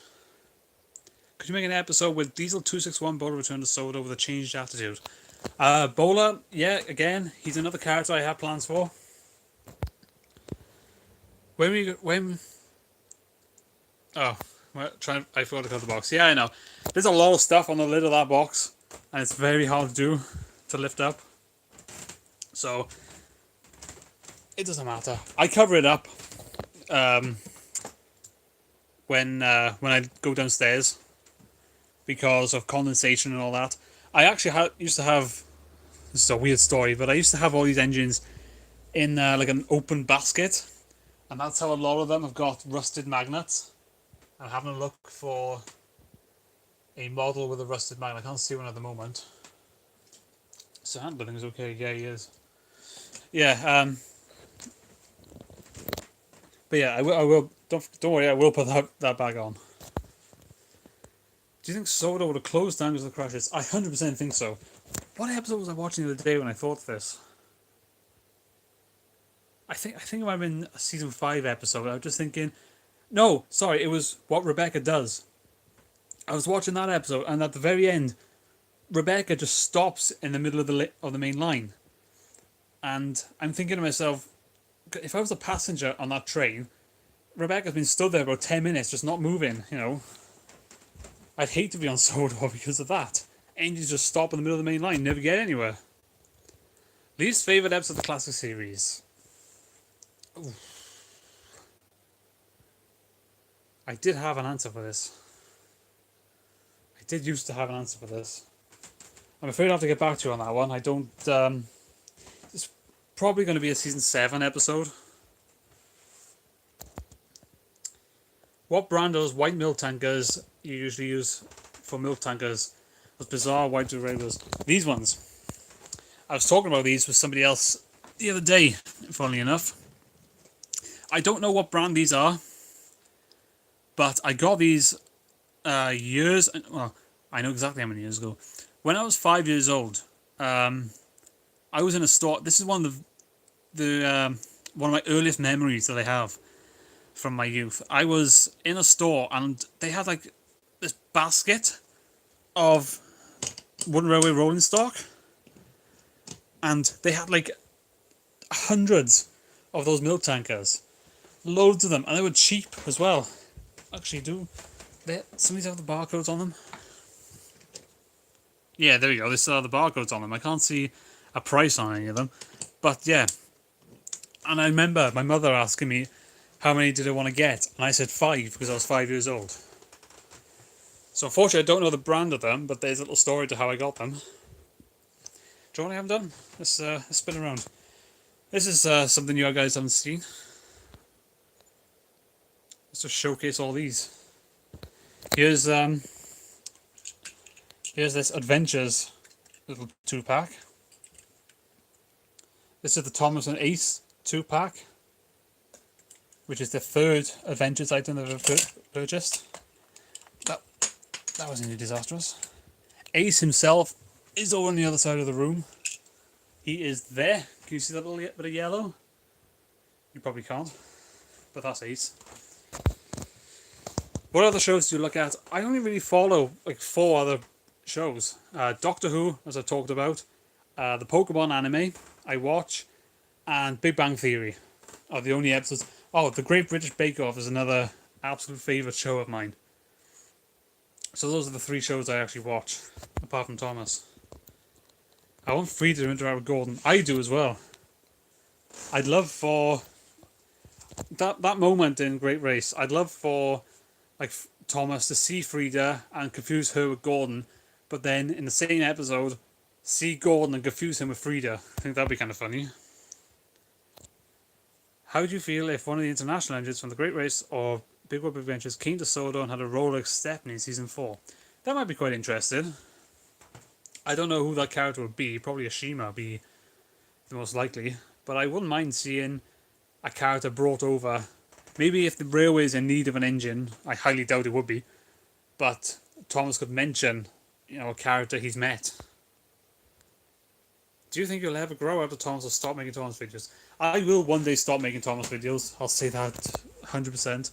Could you make an episode with Diesel 261 Bowler return to Soda with a changed attitude? Bowler, yeah, again, he's another character I have plans for. I forgot to cut the box. Yeah, I know. There's a lot of stuff on the lid of that box, and it's very hard to do, to lift up. So, it doesn't matter. I cover it up when I go downstairs because of condensation and all that. I actually used to have, this is a weird story, but I used to have all these engines in like an open basket, and that's how a lot of them have got rusted magnets. I'm having a look for a model with a rusted magnet. I can't see one at the moment. So handling is okay. Yeah, he is. Yeah. But yeah, I will. Don't worry. I will put that back on. Do you think Soda would have closed down because of the crashes? I 100% think so. What episode was I watching the other day when I thought this? I think it might have been a season 5 episode. I was just thinking. No, sorry, it was What Rebecca Does. I was watching that episode, and at the very end, Rebecca just stops in the middle of the main line. And I'm thinking to myself, if I was a passenger on that train, Rebecca's been stood there about 10 minutes, just not moving, you know. I'd hate to be on Soda because of that. Engines just stop in the middle of the main line, never get anywhere. Least favourite episode of the classic series? Ooh. I did have an answer for this. I did used to have an answer for this. I'm afraid I'll have to get back to you on that one. I don't... it's probably going to be a season 7 episode. What brand of white milk tankers you usually use for milk tankers? Those bizarre white derailleurs. These ones. I was talking about these with somebody else the other day, funnily enough. I don't know what brand these are. But I got these years... Well, I know exactly how many years ago. When I was 5 years old, I was in a store. This is one of one of my earliest memories that I have from my youth. I was in a store and they had like this basket of wooden railway rolling stock. And they had like hundreds of those milk tankers. Loads of them. And they were cheap as well. Actually, some of these have the barcodes on them? Yeah, there we go. They still have the barcodes on them. I can't see a price on any of them. But yeah. And I remember my mother asking me how many did I want to get. And I said 5 because I was 5 years old. So unfortunately, I don't know the brand of them, but there's a little story to how I got them. Do you know what I have done? Let's spin around. This is something you guys haven't seen. Let's just showcase all these. Here's this Adventures little 2-pack. This is the Thomas and Ace 2-pack, which is the 3rd Adventures item that I've purchased. That was nearly disastrous. Ace himself is over on the other side of the room. He is there. Can you see that little bit of yellow? You probably can't, but that's Ace. What other shows do you look at? I only really follow like 4 other shows. Doctor Who, as I talked about. The Pokemon anime I watch. And Big Bang Theory are the only episodes. Oh, The Great British Bake Off is another absolute favourite show of mine. So those are the 3 shows I actually watch, apart from Thomas. I want Frida to interact with Gordon. I do as well. I'd love for that moment in Great Race. I'd love for like Thomas to see Frida and confuse her with Gordon, but then in the same episode see Gordon and confuse him with Frida. I think that'd be kind of funny. How do you feel if one of the international engines from the Great Race or Big World Big Adventures came to Sodo and had a role like Stephanie in Season 4? That might be quite interesting. I don't know who that character would be. Probably Ashima would be the most likely. But I wouldn't mind seeing a character brought over. Maybe if the railway is in need of an engine, I highly doubt it would be. But Thomas could mention, a character he's met. Do you think you'll ever grow out of Thomas or stop making Thomas videos? I will one day stop making Thomas videos. I'll say that 100%.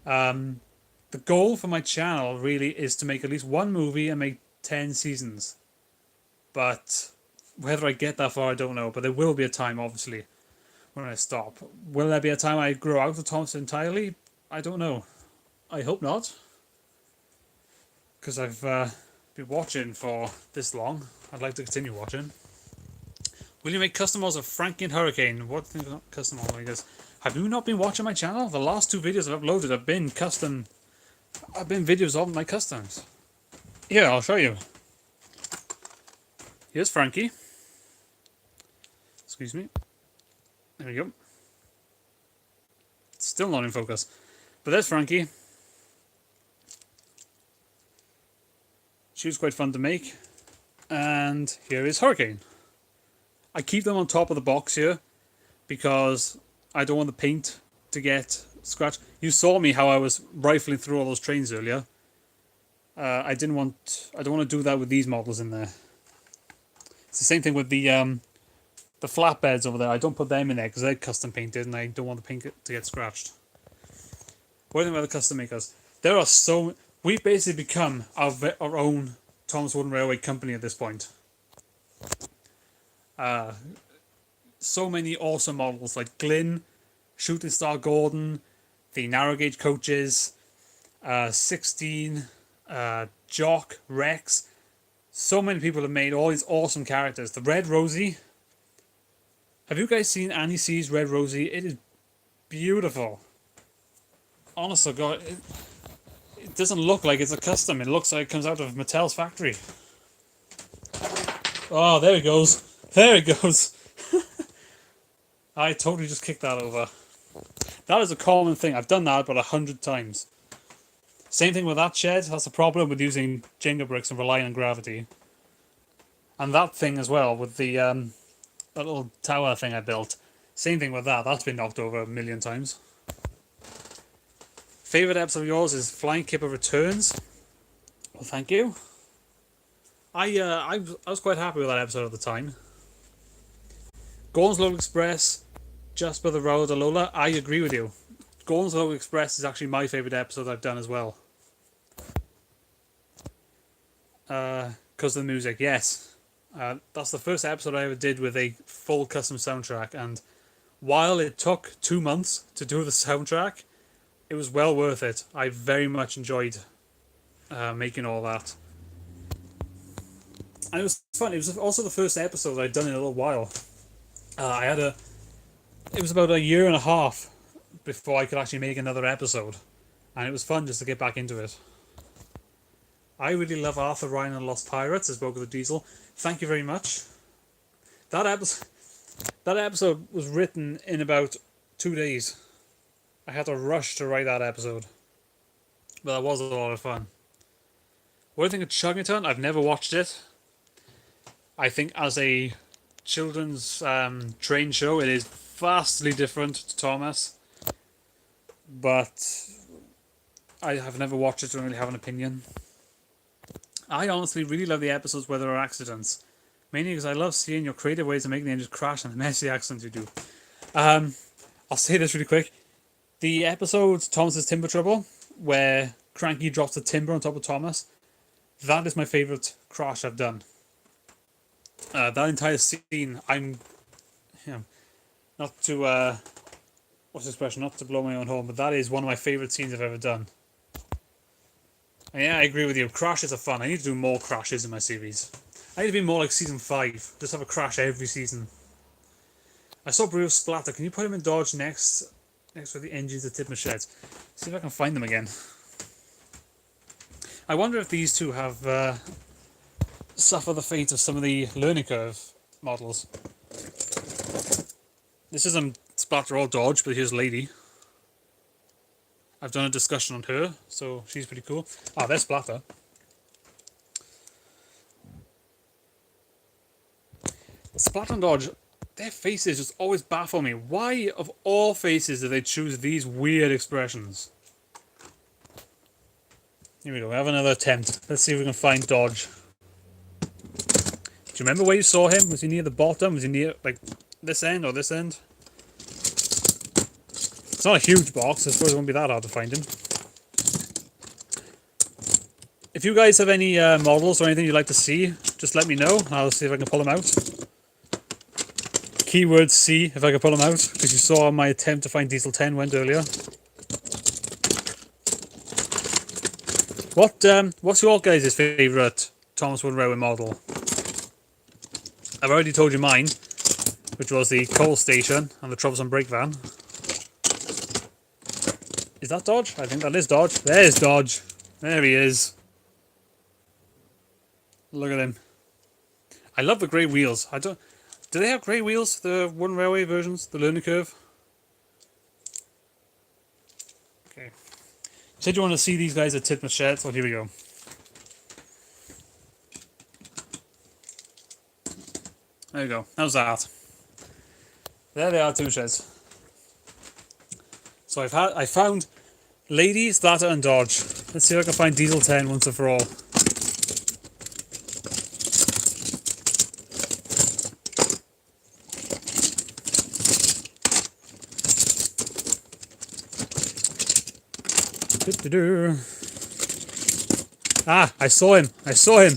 The goal for my channel really is to make at least one movie and make 10 seasons. But whether I get that far, I don't know. But there will be a time, obviously, when I stop. Will there be a time I grow out of Thomas entirely? I don't know. I hope not. Because I've been watching for this long. I'd like to continue watching. Will you make custom models of Frankie and Hurricane? What do you think custom models? Because have you not been watching my channel? The last 2 videos I've uploaded have been custom. I've been videos of my customs. Here, I'll show you. Here's Frankie. Excuse me. There we go. It's still not in focus. But there's Frankie. She was quite fun to make. And here is Hurricane. I keep them on top of the box here because I don't want the paint to get scratched. You saw me how I was rifling through all those trains earlier. I don't want to do that with these models in there. It's the same thing with the flatbeds over there. I don't put them in there because they're custom painted and I don't want the paint to get scratched. What do you think about the custom makers? There are so... We've basically become our own Thomas Wooden Railway company at this point. So many awesome models like Glyn, Shooting Star Gordon, the narrow gauge coaches, 16, Jock, Rex. So many people have made all these awesome characters. The Red Rosie. Have you guys seen Annie C's Red Rosie? It is beautiful. Honest to God, it doesn't look like it's a custom. It looks like it comes out of Mattel's factory. Oh, there it goes. There it goes. I totally just kicked that over. That is a common thing. I've done that about 100 times. Same thing with that shed. That's the problem with using Jenga bricks and relying on gravity. And that thing as well with the that little tower thing I built. Same thing with that. That's been knocked over 1,000,000 times. Favorite episode of yours is Flying Kipper Returns. Well, thank you. I was quite happy with that episode at the time. Gordon's Local Express, Just by the Road of Lola. I agree with you. Gordon's Local Express is actually my favourite episode I've done as well. Because of the music, yes. That's the first episode I ever did with a full custom soundtrack. And while it took 2 months to do the soundtrack, it was well worth it. I very much enjoyed making all that. And it was fun. It was also the first episode I'd done in a little while. It was about 1.5 years before I could actually make another episode. And it was fun just to get back into it. I really love Arthur Ryan and Lost Pirates as Bogo the Diesel. Thank you very much. That episode was written in about 2 days. I had to rush to write that episode. But that was a lot of fun. What do you think of Chuggington? I've never watched it. I think as a children's train show, it is vastly different to Thomas. But I have never watched it, so I don't really have an opinion. I honestly really love the episodes where there are accidents. Mainly because I love seeing your creative ways of making the engines crash and the messy accidents you do. I'll say this really quick. The episode Thomas's Timber Trouble, where Cranky drops the timber on top of Thomas, that is my favourite crash I've done. That entire scene, not to, what's the expression, not to blow my own horn, but that is one of my favourite scenes I've ever done. And yeah, I agree with you, crashes are fun. I need to do more crashes in my series. I need to be more like Season 5, just have a crash every season. I saw Bruce Splatter, can you put him in Dodge next to the engines at Tip Sheds? See if I can find them again. I wonder if these two have suffered the fate of some of the learning curve models. This is Splatter or Dodge, but here's Lady. I've done a discussion on her, so she's pretty cool. Ah, there's Splatter. Splatter and Dodge, their faces just always baffle me. Why, of all faces, do they choose these weird expressions? Here we go, we have another attempt. Let's see if we can find Dodge. Do you remember where you saw him? Was he near the bottom? Was he near, like, this end or this end? It's not a huge box, I suppose it won't be that hard to find him. If you guys have any models or anything you'd like to see, just let me know. I'll see if I can pull them out. Keyword C, if I can pull them out, because you saw my attempt to find Diesel 10 went earlier. What's your guys' favourite Thomas Wood Railway model? I've already told you mine, which was the coal station and the troublesome brake van. Is that Dodge? I think that is Dodge. There's Dodge. There he is. Look at him. I love the grey wheels. Do they have grey wheels, the Wooden Railway versions, the learning curve? Okay. You said you want to see these guys at Titmuss Shed, so here we go. There you go. How's that? There they are, two sheds. So I found Lady, Splatter and Dodge. Let's see if I can find Diesel 10 once and for all. Ah, I saw him. I saw him.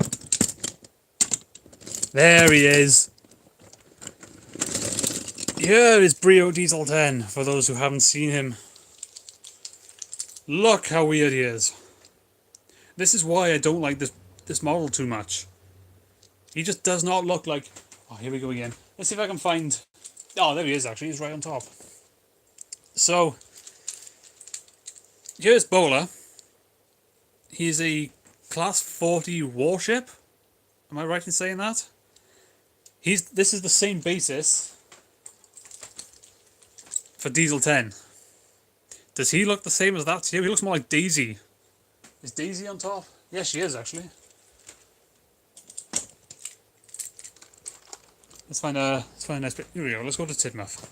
There he is. Here is Brio Diesel 10, for those who haven't seen him. Look how weird he is. This is why I don't like this model too much. He just does not look like... Oh, here we go again. Let's see if I can find... Oh, there he is actually. He's right on top. So, here's Bowler. He's a Class 40 warship. Am I right in saying that? This is the same basis for Diesel 10. Does he look the same as that to you? He looks more like Daisy. Is Daisy on top? Yes, she is actually. Let's find a nice bit. Here we go. Let's go to Titmuss.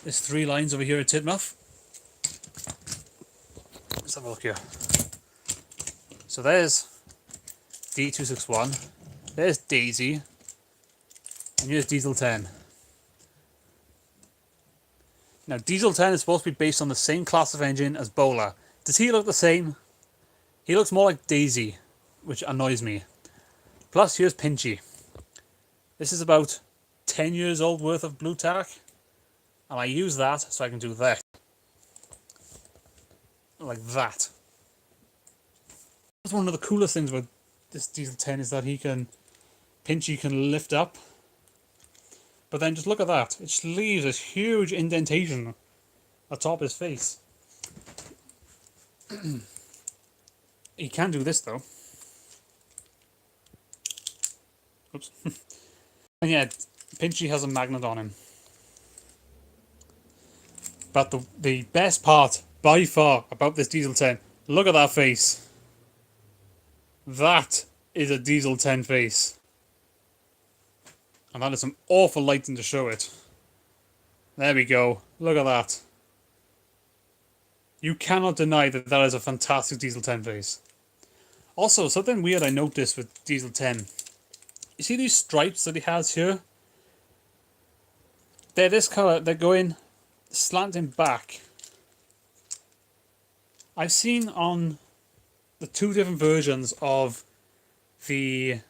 There's 3 lines over here at Titmuss. Let's have a look here. So there's D261. There's Daisy. And here's Diesel 10. Now, Diesel 10 is supposed to be based on the same class of engine as Bowler. Does he look the same? He looks more like Daisy, which annoys me. Plus, here's Pinchy. This is about 10 years old worth of blue tack. And I use that so I can do that. Like that. That's one of the coolest things about this Diesel 10 is that Pinchy can lift up. But then just look at that. It just leaves this huge indentation atop his face. He can do this though. Oops. And yeah, Pinchy has a magnet on him. But the best part, by far, about this Diesel 10, look at that face. That is a Diesel 10 face. And that is some awful lighting to show it. There we go. Look at that. You cannot deny that that is a fantastic Diesel 10 face. Also, something weird I noticed with Diesel 10. You see these stripes that he has here? They're this colour. They're going slanting back. I've seen on the 2 different versions of the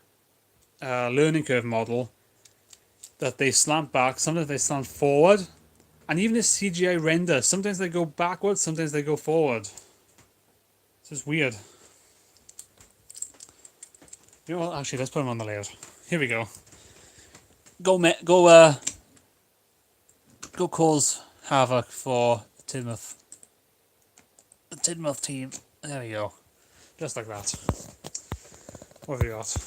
learning curve model that they slant back, sometimes they slant forward, and even this CGI render, sometimes they go backwards, sometimes they go forward. This is weird. You know what, actually let's put them on the layout. Here we go. Go cause havoc for Titmuss. The Titmuss team. There we go. Just like that. What have we got?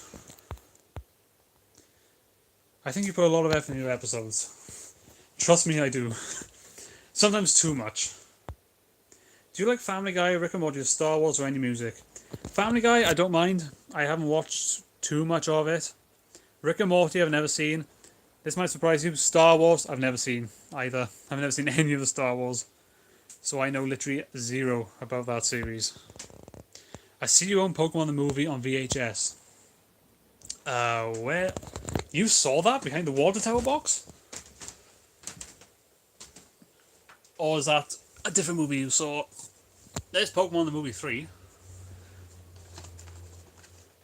I think you put a lot of effort in your episodes. Trust me, I do. Sometimes too much. Do you like Family Guy, Rick and Morty, Star Wars, or any music? Family Guy, I don't mind. I haven't watched too much of it. Rick and Morty, I've never seen. This might surprise you. Star Wars, I've never seen either. I've never seen any of the Star Wars. So I know literally zero about that series. I see you own Pokemon the movie on VHS. Where? You saw that behind the water tower box? Or is that a different movie you saw? There's Pokemon the movie 3.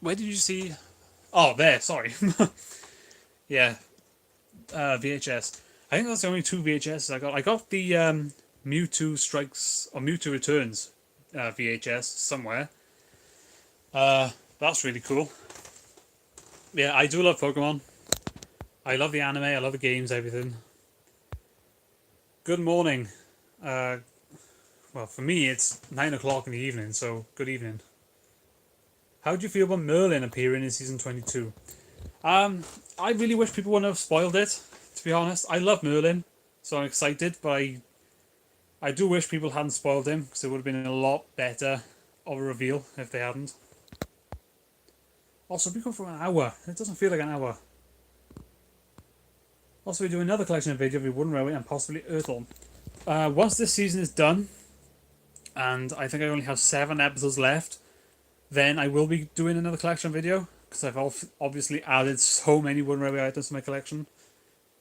Where did you see? Oh, there, sorry. Yeah. VHS. I think that's the only 2 VHSs I got. I got the Mewtwo Strikes or Mewtwo Returns VHS somewhere. That's really cool. Yeah, I do love Pokemon. I love the anime, I love the games, everything. Good morning. Well, for me, it's 9 o'clock in the evening, so good evening. How do you feel about Merlin appearing in season 22? I really wish people wouldn't have spoiled it, to be honest. I love Merlin, so I'm excited, but I do wish people hadn't spoiled him, because it would have been a lot better of a reveal if they hadn't. Also, we go for an hour. It doesn't feel like an hour. Also, we do another collection of videos of Wooden Railway and possibly Earthall. Once this season is done, and I think I only have 7 episodes left, then I will be doing another collection video, because I've obviously added so many Wooden Railway items to my collection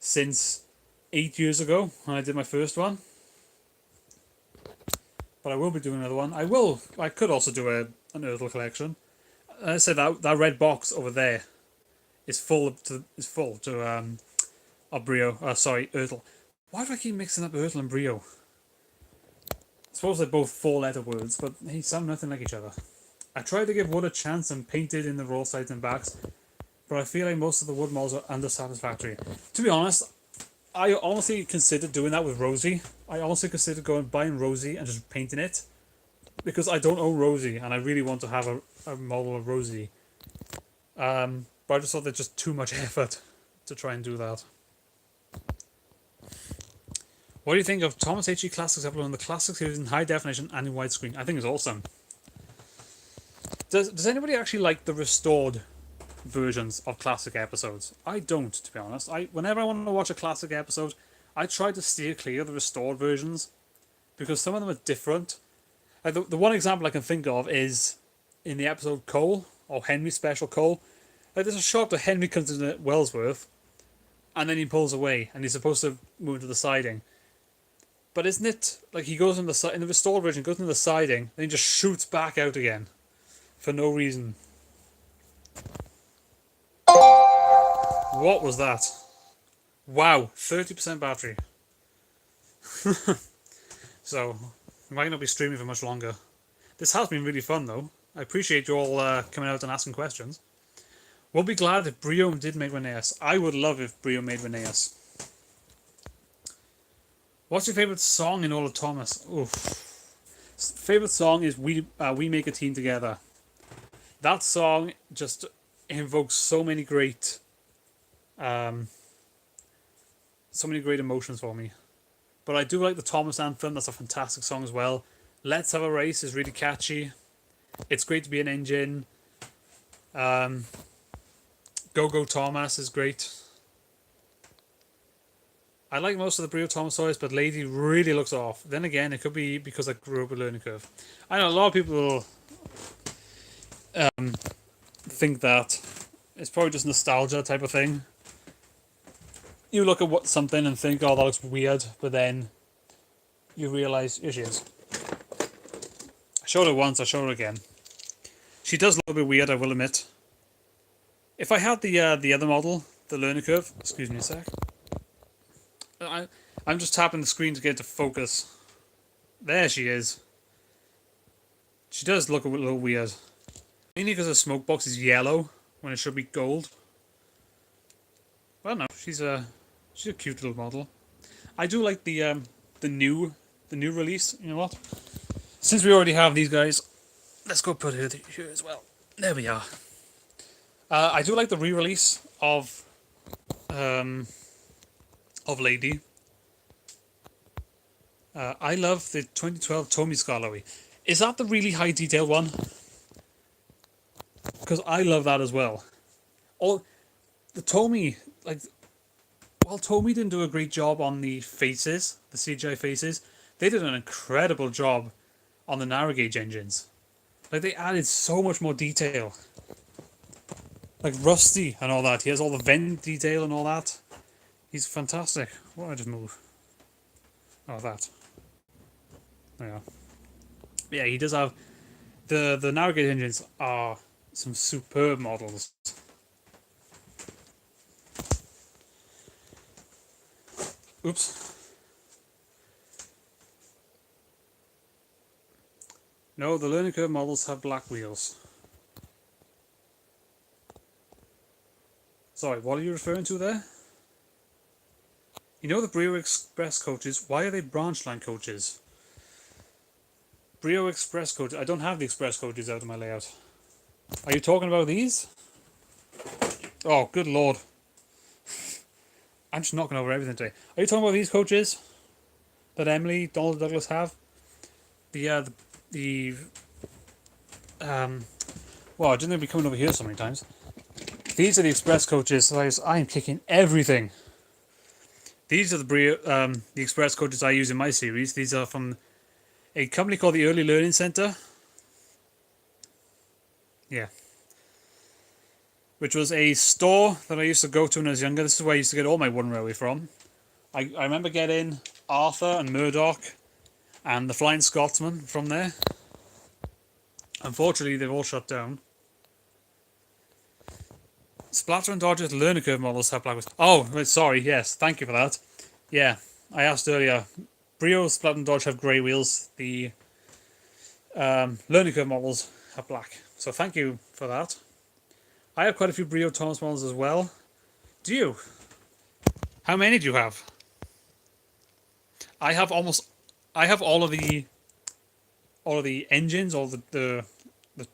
since 8 years ago when I did my first one. But I will be doing another one. I could also do an Earthall collection. I said that red box over there is full of Brio. Sorry, Earthall. Why do I keep mixing up Earthall and Brio? I suppose they're both 4-letter words, but they sound nothing like each other. I tried to give wood a chance and painted in the raw sides and backs, but I feel like most of the wood models are under-satisfactory. To be honest, I honestly considered doing that with Rosie. I honestly considered buying Rosie and just painting it, because I don't own Rosie, and I really want to have a model of Rosie. But I just thought there's just too much effort to try and do that. What do you think of Thomas H.E. Classics uploading the classic series in high definition and in widescreen? I think it's awesome. Does anybody actually like the restored versions of classic episodes? I don't, to be honest. Whenever I want to watch a classic episode, I try to steer clear of the restored versions, because some of them are different. The one example I can think of is in the episode Cole, or Henry Special Cole. There's a shot that Henry comes into Wellsworth, and then he pulls away, and he's supposed to move to the siding. But isn't it like he goes in the restored version, goes into the siding, then he just shoots back out again for no reason? What was that? Wow, 30% battery. So, I might not be streaming for much longer. This has been really fun though. I appreciate you all coming out and asking questions. We'll be glad if Brio did make Rheneas. I would love if Brio made Rheneas. What's your favourite song in all of Thomas? Oof. Favourite song is We Make a Team Together. That song just invokes so many great emotions for me. But I do like the Thomas anthem. That's a fantastic song as well. Let's Have a Race is really catchy. It's Great to Be an Engine. Go Go Thomas is great. I like most of the Brio Thomas toys, but Lady really looks off. Then again, it could be because I grew up with Learning Curve. I know a lot of people think that it's probably just nostalgia type of thing. You look at something and think, oh, that looks weird, but then you realise, here she is. I showed her once, I showed her again. She does look a bit weird, I will admit. If I had the other model, the Learning Curve, excuse me a sec. I'm just tapping the screen to get it to focus. There she is. She does look a little weird. Mainly because the smoke box is yellow when it should be gold. Well, no, she's a cute little model. I do like the new release. You know what? Since we already have these guys, let's go put her here as well. There we are. I do like the re-release of Lady. I love the 2012 Tommy Scarlowy. Is that the really high detail one? Because I love that as well. All the Tommy, like, while Tommy didn't do a great job on the faces, the CGI faces, they did an incredible job on the narrow gauge engines. Like, they added so much more detail. Like Rusty and all that. He has all the vent detail and all that. He's fantastic. What did I just move? Oh, that. Yeah. Yeah, he does have... The narrow gauge engines are some superb models. Oops. No, the learning curve models have black wheels. Sorry, what are you referring to there? You know the Brio Express coaches, why are they branch line coaches? Brio Express coaches, I don't have the Express coaches out of my layout. Are you talking about these? Oh, good lord. I'm just knocking over everything today. Are you talking about these coaches that Emily, Donald Douglas have? Well, I didn't know be coming over here so many times. These are the Express coaches. I am kicking everything. These are the Express coaches I use in my series. These are from a company called the Early Learning Center. Yeah. Which was a store that I used to go to when I was younger. This is where I used to get all my wooden railway from. I remember getting Arthur and Murdoch and the Flying Scotsman from there. Unfortunately, they've all shut down. Splatter and Dodge's learning curve models have black wheels. Oh, sorry, yes, thank you for that. Yeah, I asked earlier. Brio, Splatter and Dodge have grey wheels. The learning curve models have black. So thank you for that. I have quite a few Brio Thomas models as well. Do you? How many do you have? I have all of the engines, all the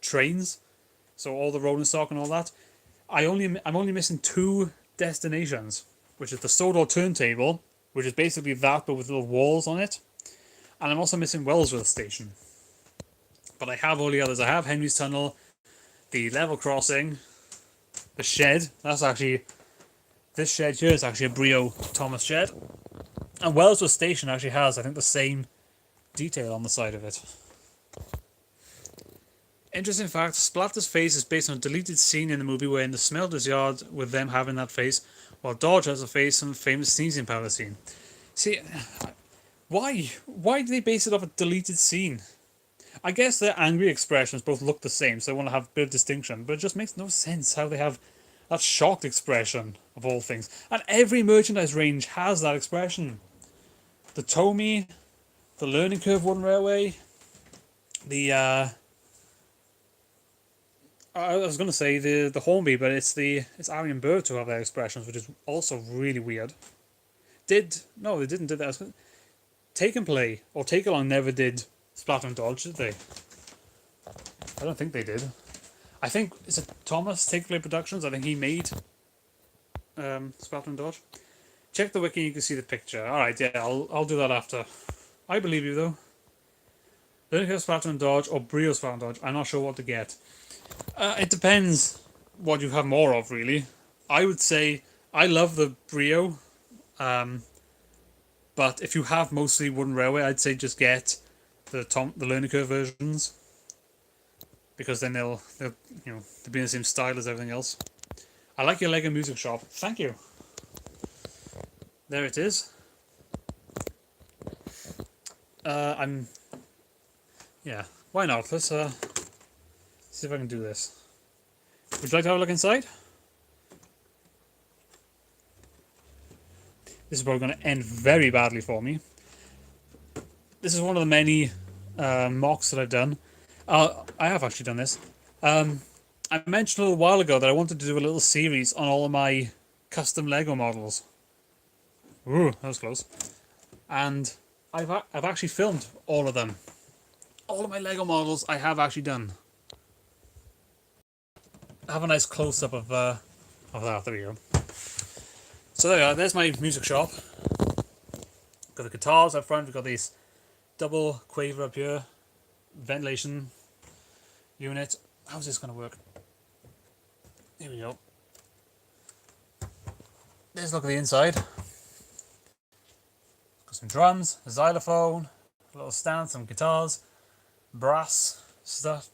trains, so all the rolling stock and all that. I'm only missing 2 destinations, which is the Sodor turntable, which is basically that but with little walls on it, and I'm also missing Wellsworth Station. But I have all the others. I have Henry's Tunnel, the level crossing, the shed. This shed here is actually a Brio Thomas shed, and Wellsworth Station actually has, I think, the same detail on the side of it. Interesting fact, Splatter's face is based on a deleted scene in the movie where in the smelter's yard with them having that face, while Dodge has a face from the famous sneezing powder scene. See, why do they base it off a deleted scene? I guess their angry expressions both look the same, so they want to have a bit of distinction, but it just makes no sense how they have that shocked expression, of all things. And every merchandise range has that expression. The Tommy, the Learning Curve Wooden Railway, I was going to say the Hornby, but it's Ari and Bert who have their expressions, which is also really weird. No, they didn't do that. Take and Play or Take Along never did Splatter and Dodge, did they? I don't think they did. I think, is it Thomas Take and Play Productions? I think he made Splatter and Dodge. Check the wiki, you can see the picture. All right, yeah, I'll do that after. I believe you though. Learning Curve Splatter and Dodge or Brio Splatter and Dodge. I'm not sure what to get. It depends what you have more of, really. I would say I love the Brio, but if you have mostly wooden railway, I'd say just get the Learning Curve versions, because then they'll be in the same style as everything else. I like your Lego Music Shop. Thank you. There it is. Yeah. Why not? Let's see if I can do this. Would you like to have a look inside? This is probably going to end very badly for me. This is one of the many mocks that I've done. I have actually done this. I mentioned a little while ago that I wanted to do a little series on all of my custom Lego models. Ooh, that was close. And I've actually filmed all of them. All of my Lego models I have actually done. Have a nice close-up of that. There we go. So there we are. There's my music shop. Got the guitars up front. We've got these double quaver up here, ventilation unit. How's this going to work? Here we go. There's a look at the inside. Got some drums, a xylophone, a little stand, some guitars, brass stuff.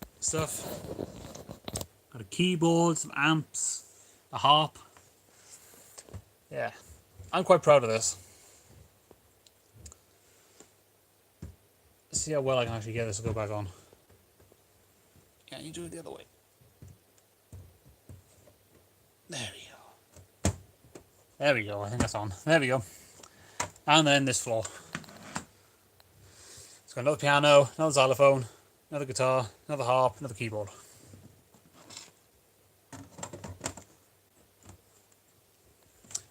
Got a keyboard, some amps, a harp. Yeah, I'm quite proud of this. Let's see how well I can actually get this to go back on. Yeah, you do it the other way. There we go. There we go, I think that's on. There we go. And then this floor. It's got another piano, another xylophone, another guitar, another harp, another keyboard.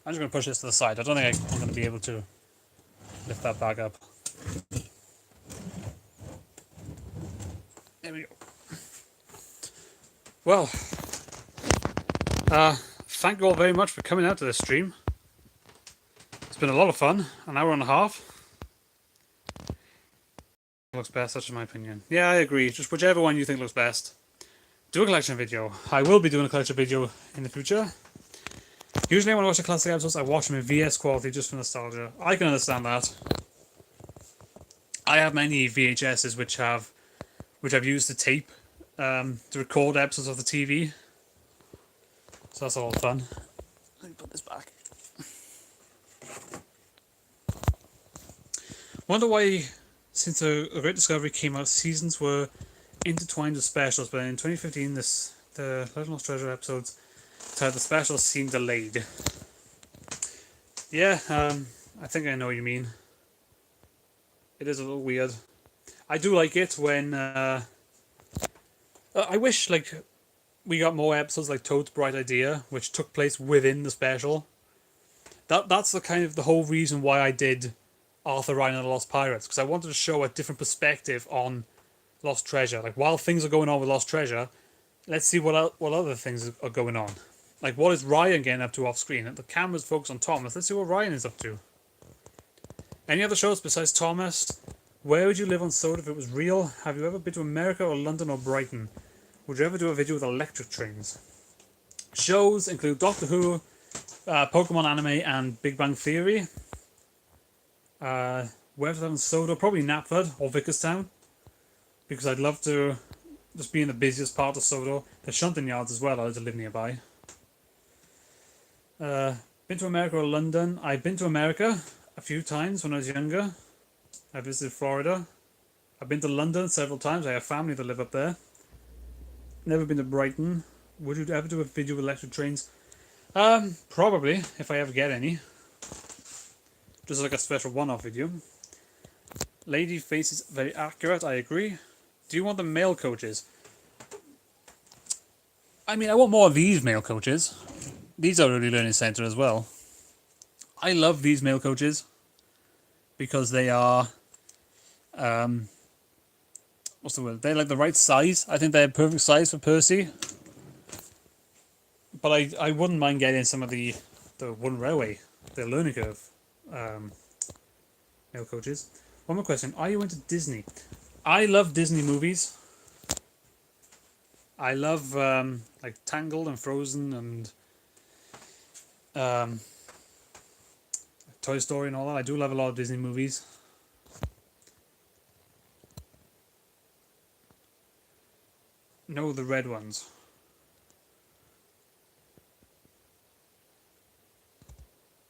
I'm just going to push this to the side. I don't think I'm going to be able to lift that back up. There we go. Well, thank you all very much for coming out to this stream. It's been a lot of fun, an hour and a half. Looks best, that's just my opinion. Yeah, I agree. Just whichever one you think looks best. Do a collection video. I will be doing a collection video in the future. Usually when I watch the classic episodes, I watch them in VS quality just for nostalgia. I can understand that. I have many VHSs which I've used to tape to record episodes of the TV. So that's a lot of fun. Let me put this back. Wonder why, since A Great Discovery came out, seasons were intertwined with specials, but in 2015, the Little Lost Treasure episodes, the specials seemed delayed. Yeah, I think I know what you mean. It is a little weird. I do like it when I wish we got more episodes like Toad's Bright Idea, which took place within the special. That's the whole reason why I did Arthur Ryan and the Lost Pirates, because I wanted to show a different perspective on Lost Treasure. Like, while things are going on with Lost Treasure, let's see what other things are going on. Like, what is Ryan getting up to off screen? The camera's focused on Thomas. Let's see what Ryan is up to. Any other shows besides Thomas? Where would you live on Soda if it was real? Have you ever been to America or London or Brighton? Would you ever do a video with electric trains? Shows include Doctor Who, Pokemon anime, and Big Bang Theory. Where to live on Soda? Probably Knapford or Vickerstown, because I'd love to just be in the busiest part of Soda. There's shunting yards as well I live nearby. Been to America or London? I've been to America a few times when I was younger. I visited Florida. I've been to London several times. I have family that live up there. Never been to Brighton. Would you ever do a video with electric trains? Probably, if I ever get any. Just like a special one-off video. Lady face is very accurate, I agree. Do you want the male coaches? I mean, I want more of these male coaches. These are really learning centre as well. I love these male coaches because they are, what's the word? They're like the right size. I think they're perfect size for Percy. But I wouldn't mind getting some of the Wooden Railway, the learning curve male coaches. One more question. Are you into Disney? I love Disney movies. I love like Tangled and Frozen and Toy Story and all that. I do love a lot of Disney movies. No, the red ones.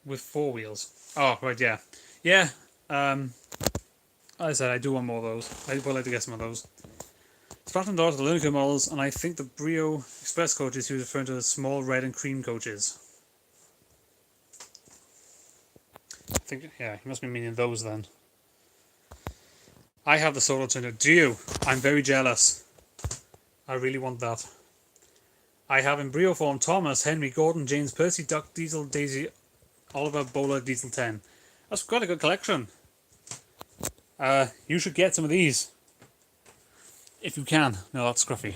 With 4 wheels. Oh, right, yeah. Yeah, as I said, I do want more of those. I would like to get some of those. Spartan Dart are the Lunica models, and I think the Brio Express coaches he was referring to as small red and cream coaches. I think, yeah, he must be meaning those then. I have the Solo Tuner. Do you? I'm very jealous. I really want that. I have in Brio form Thomas, Henry, Gordon, James, Percy, Duck, Diesel, Daisy, Oliver, Bowler, Diesel 10. That's quite a good collection. You should get some of these. If you can. No, that's scruffy.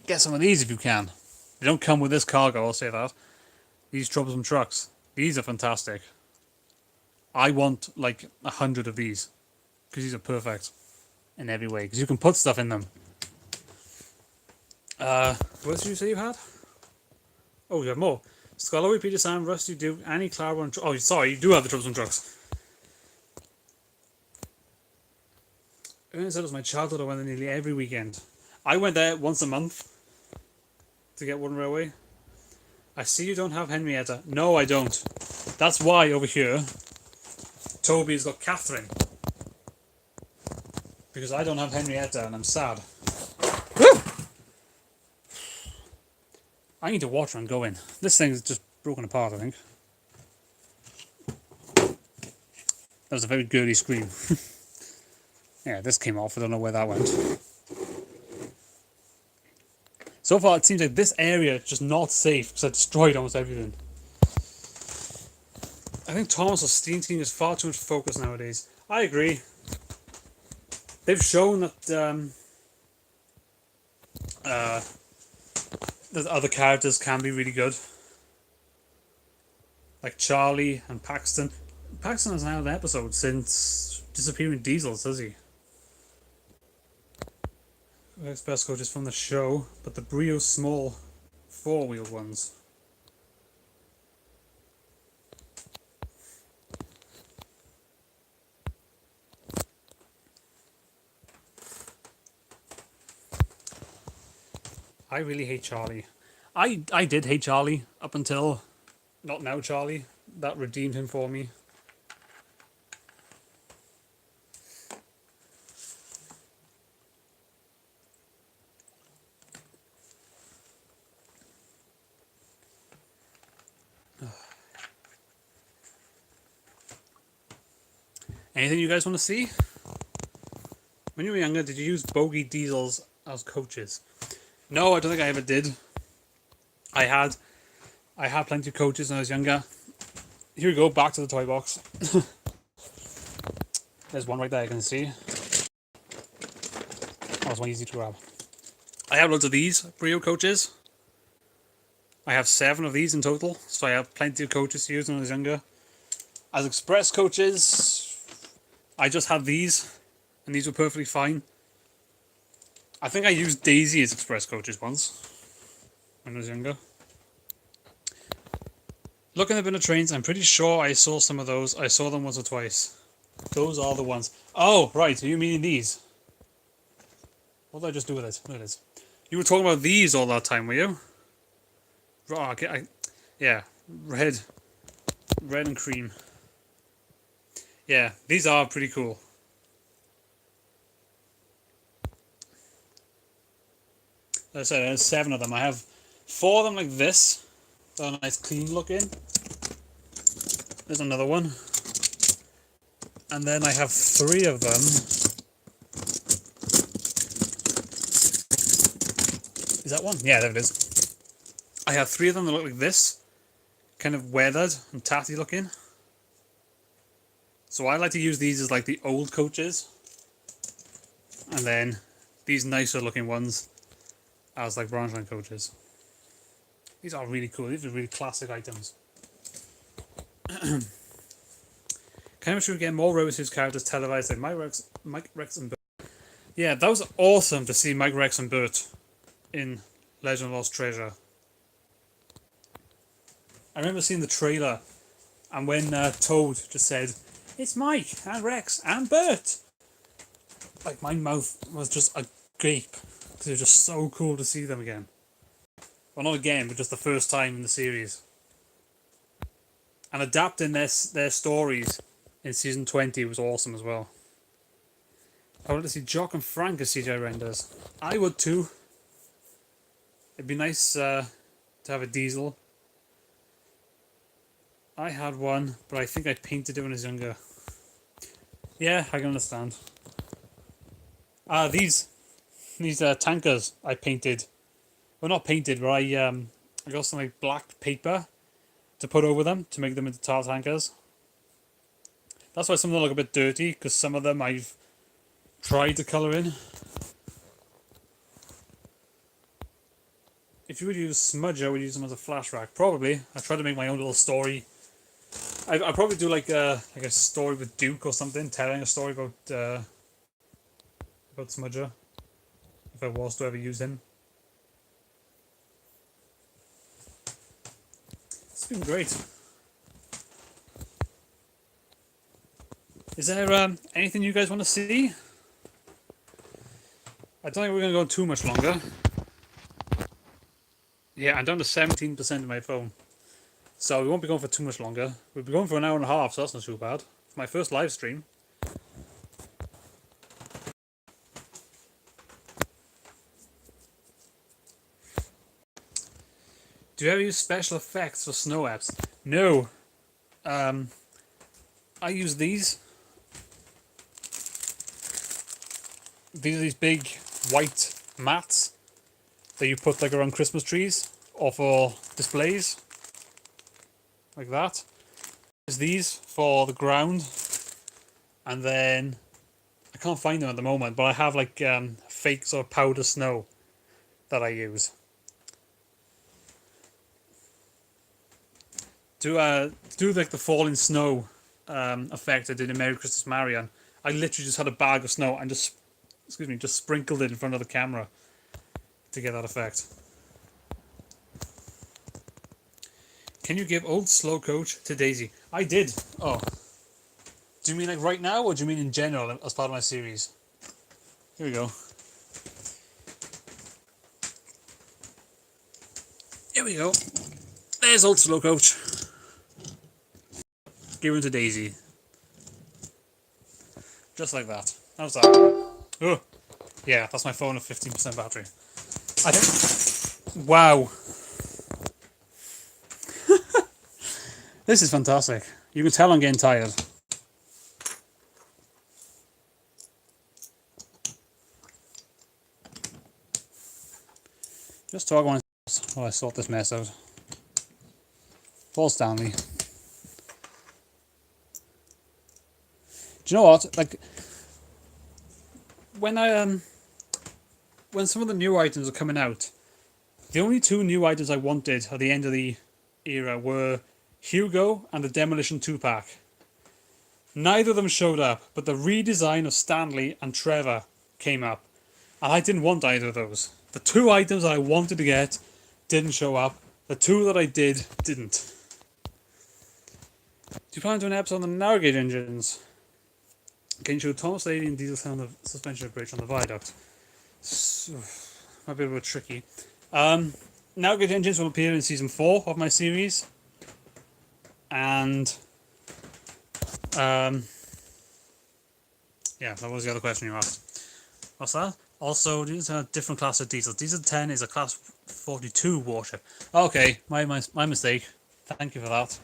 Get some of these if you can. They don't come with this cargo, I'll say that. These troublesome trucks. These are fantastic. I want like 100 of these. because these are perfect in every way, because you can put stuff in them. What did you say you had? Oh, you have more. Scholarly, Peter Sam, Rusty Duke, Annie, Clara, and... Oh, sorry, you do have the Troublesome Trucks. Ernest said it was my childhood. I went there nearly every weekend. I went there once a month to get Wooden Railway. I see you don't have Henrietta. No, I don't. That's why over here, Toby's got Catherine. Because I don't have Henrietta and I'm sad. Woo! I need to water and go in. This thing's just broken apart, I think. That was a very girly scream. Yeah, this came off. I don't know where that went. So far, it seems like this area is just not safe because I destroyed almost everything. I think Thomas or Steam Team is far too much focus nowadays. I agree. They've shown that that other characters can be really good. Like Charlie and Paxton. Paxton hasn't had an episode since Disappearing Diesels, has he? Express coaches from the show, but the Brio small four-wheeled ones. I really hate Charlie. I did hate Charlie up until Not Now Charlie. That redeemed him for me. Anything you guys want to see? When you were younger, did you use bogey diesels as coaches? No, I don't think I ever did. I had plenty of coaches when I was younger. Here we go, back to the toy box. There's one right there, you can see. Oh, there's one easy to grab. I have loads of these Brio coaches. I have 7 of these in total, so I have plenty of coaches to use when I was younger. As express coaches, I just had these, and these were perfectly fine. I think I used Daisy as express coaches once, when I was younger. Looking at the bin of trains, I'm pretty sure I saw some of those. I saw them once or twice. Those are the ones. Oh, right, are you meaning these? What did I just do with it? Look at this. You were talking about these all that time, were you? Oh, okay, yeah, red and cream. Yeah, these are pretty cool. As I said, there's 7 of them. I have 4 of them like this. They're nice clean looking. There's another one. And then I have 3 of them. Is that one? Yeah, there it is. I have 3 of them that look like this. Kind of weathered and tatty looking. So I like to use these as like the old coaches. And then these nicer looking ones as like branch line coaches. These are really cool. These are really classic items. Can we get more Robosuits characters televised like Mike, Rex and Bert? Yeah, that was awesome to see Mike, Rex and Bert in Legend of Lost Treasure. I remember seeing the trailer, and when Toad just said, "It's Mike and Rex and Bert," like my mouth was just agape because it was just so cool to see them again. Well, not again, but just the first time in the series. And adapting their stories in season 20 was awesome as well. I would like to see Jock and Frank as CGI renders. I would too. It'd be nice to have a diesel. I had one, but I think I painted it when I was younger. Yeah, I can understand. These tankers I painted. Well, not painted, but I got some like black paper to put over them to make them into tar tankers. That's why some of them look a bit dirty, because some of them I've tried to colour in. If you would use Smudger, would you use them as a flash rack? Probably. I tried to make my own little story I probably do like a story with Duke or something, telling a story about Smudger, if I was to ever use him. It's been great. Is there anything you guys want to see? I don't think we're going to go too much longer. Yeah, I'm down to 17% of my phone. So we won't be going for too much longer. We'll be going for an hour and a half, so that's not too bad. It's my first live stream. Do you ever use special effects for snow apps? No. I use these. These are these big white mats that you put like around Christmas trees or for displays. Like that. There's these for the ground. And then I can't find them at the moment, but I have like fake sort of powder snow that I use. Do like the falling snow effect I did in Merry Christmas Marianne. I literally just had a bag of snow and just sprinkled it in front of the camera to get that effect. Can you give old slow coach to Daisy? I did. Oh. Do you mean like right now, or do you mean in general as part of my series? Here we go. Here we go. There's old slow coach. Given to Daisy. Just like that. How's that? Oh, yeah, that's my phone at 15% battery. I think. Wow. This is fantastic. You can tell I'm getting tired. Just talk while I sort this mess out. Paul Stanley. Do you know what? Like, when some of the new items are coming out, the only two new items I wanted at the end of the era were Hugo and the Demolition 2-pack. Neither of them showed up, but the redesign of Stanley and Trevor came up. And I didn't want either of those. The two items that I wanted to get didn't show up. The two that I did, didn't. Do you plan to do an episode on the Narrowgauge engines? Can you show Thomas Lady and Diesel on the suspension bridge on the viaduct? Might be a bit tricky. Narrowgauge engines will appear in season 4 of my series. And yeah, that was the other question you asked. What's that? Also, these are a different class of diesel. Diesel 10 is a class 42 warship. Okay, my mistake. Thank you for that.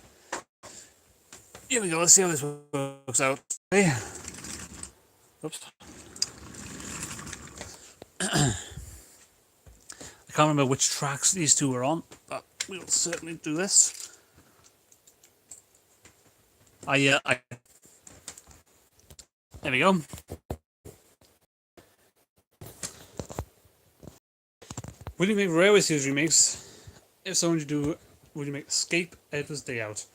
Here we go. Let's see how this works out. Okay. Oops. I can't remember which tracks these two are on, but we'll certainly do this. There we go. Will you make Railway Series remakes? If so, would you make Escape, Edward's Day Out?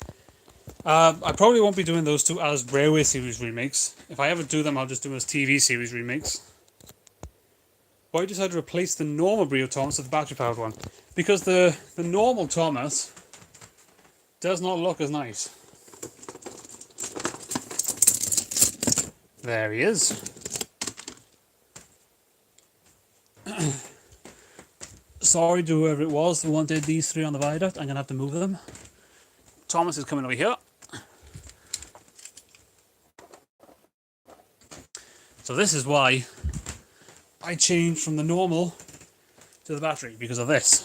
I probably won't be doing those two as Railway Series remakes. If I ever do them, I'll just do them as TV series remakes. Why did you decide to replace the normal Brio Thomas with the battery-powered one? Because the normal Thomas does not look as nice. There he is. Sorry to whoever it was who wanted these three on the viaduct. I'm going to have to move them. Thomas is coming over here. So this is why I changed from the normal to the battery, because of this.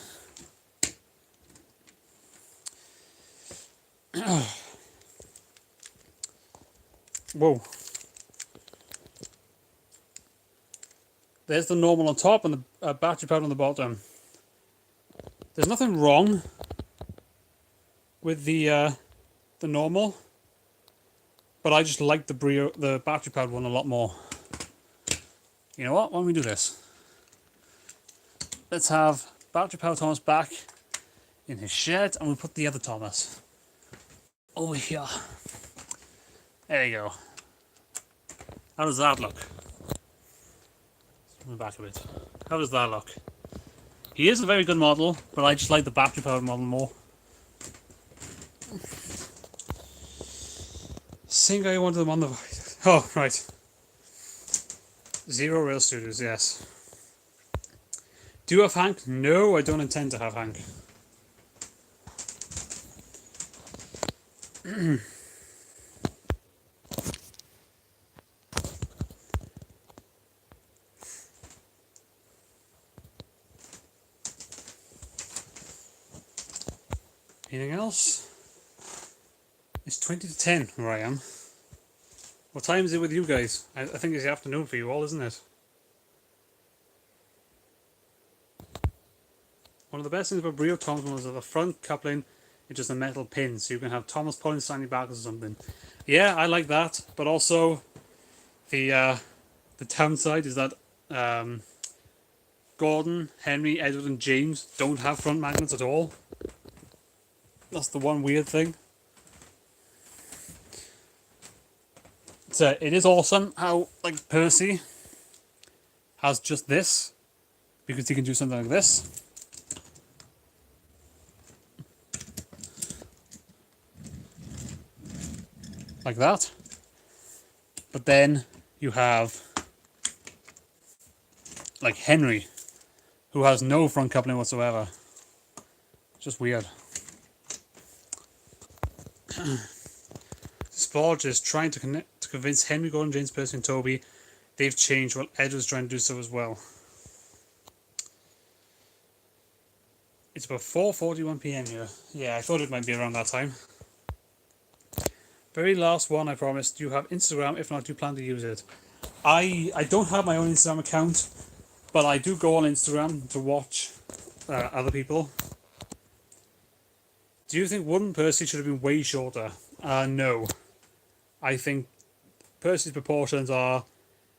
Whoa. There's the normal on top and the battery powered on the bottom. There's nothing wrong with the normal, but I just like the battery powered one a lot more. You know what? Why don't we do this? Let's have battery powered Thomas back in his shed, and we'll put the other Thomas over here. There you go. How does that look? Move back a bit. How does that look? He is a very good model, but I just like the battery powered model more. Same guy who wanted them on the... Oh, right. Zero Rail Studios, yes. Do you have Hank? No, I don't intend to have Hank. Anything else? It's 20 to 10 where I am. What time is it with you guys? I think it's the afternoon for you all, isn't it? One of the best things about Brio Thomas was that the front coupling is just a metal pin, so you can have Thomas pulling standing backwards or something. Yeah, I like that, but also the downside is that Gordon, Henry, Edward, and James don't have front magnets at all. That's the one weird thing. So it is awesome how like Percy has just this, because he can do something like this. Like that. But then you have like Henry, who has no front coupling whatsoever. Just weird. Splodge is trying to convince Henry, Gordon, James, Percy, and Toby they've changed, while Edward's trying to do so as well. It's about 4:41 PM here. Yeah, I thought it might be around that time. Very last one, I promised. Do you have Instagram? If not, do you plan to use it? I don't have my own Instagram account, but I do go on Instagram to watch other people. Do you think Wooden Percy should have been way shorter? No. I think Percy's proportions are,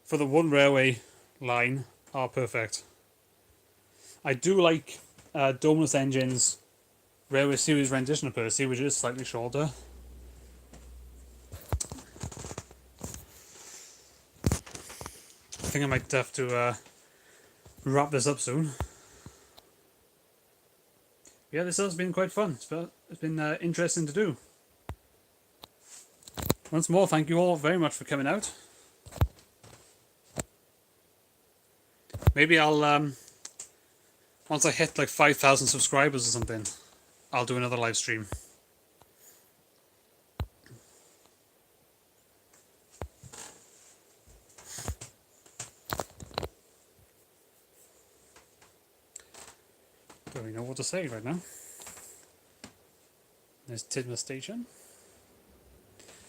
for the one railway line, are perfect. I do like Domeless Engines' Railway Series rendition of Percy, which is slightly shorter. I think I might have to wrap this up soon. Yeah, this has been quite fun. It's been interesting to do. Once more, thank you all very much for coming out. Maybe I'll, once I hit like 5,000 subscribers or something, I'll do another live stream. Don't really know what to say right now. There's Tidmouth Station.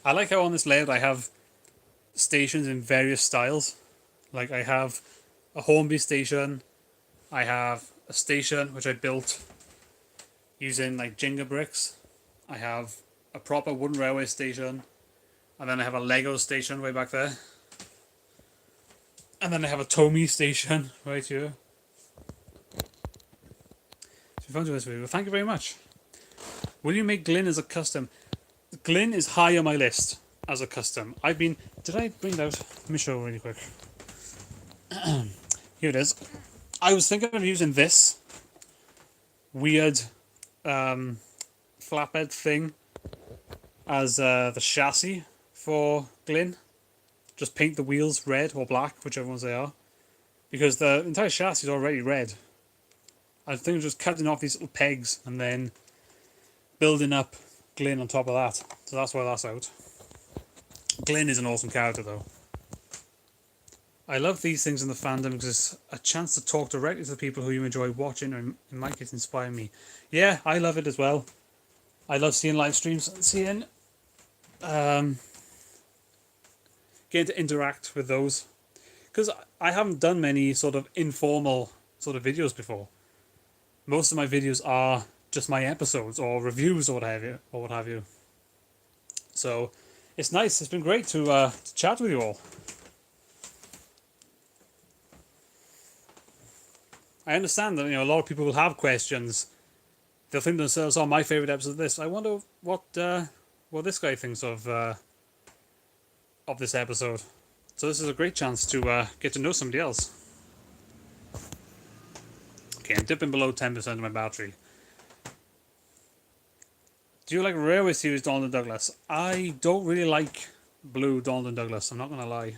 I like how on this layout I have stations in various styles. Like I have a Hornby station, I have a station which I built using like Jenga bricks, I have a proper wooden railway station, and then I have a Lego station way back there, and then I have a Tomy station right here. So if you found this video, thank you very much. Will you make Glyn as a custom? Glyn is high on my list as a custom. Did I bring it out? Let me show really quick. Here it is. I was thinking of using this weird flatbed thing as the chassis for Glyn. Just paint the wheels red or black, whichever ones they are. Because the entire chassis is already red. I think of just cutting off these little pegs and then building up Glyn on top of that. So that's why that's out. Glyn is an awesome character though. I love these things in the fandom because it's a chance to talk directly to the people who you enjoy watching, or in my case inspire me. Yeah, I love it as well. I love seeing live streams and seeing getting to interact with those. Because I haven't done many sort of informal sort of videos before. Most of my videos are just my episodes or reviews or what have you. So it's nice. It's been great to chat with you all. I understand that a lot of people will have questions. They'll think to themselves, "Oh, my favorite episode of this." I wonder what what this guy thinks of this episode. So this is a great chance to get to know somebody else. Okay, I'm dipping below 10% of my battery. Do you like Railway Series Donald and Douglas? I don't really like Blue Donald and Douglas, I'm not going to lie.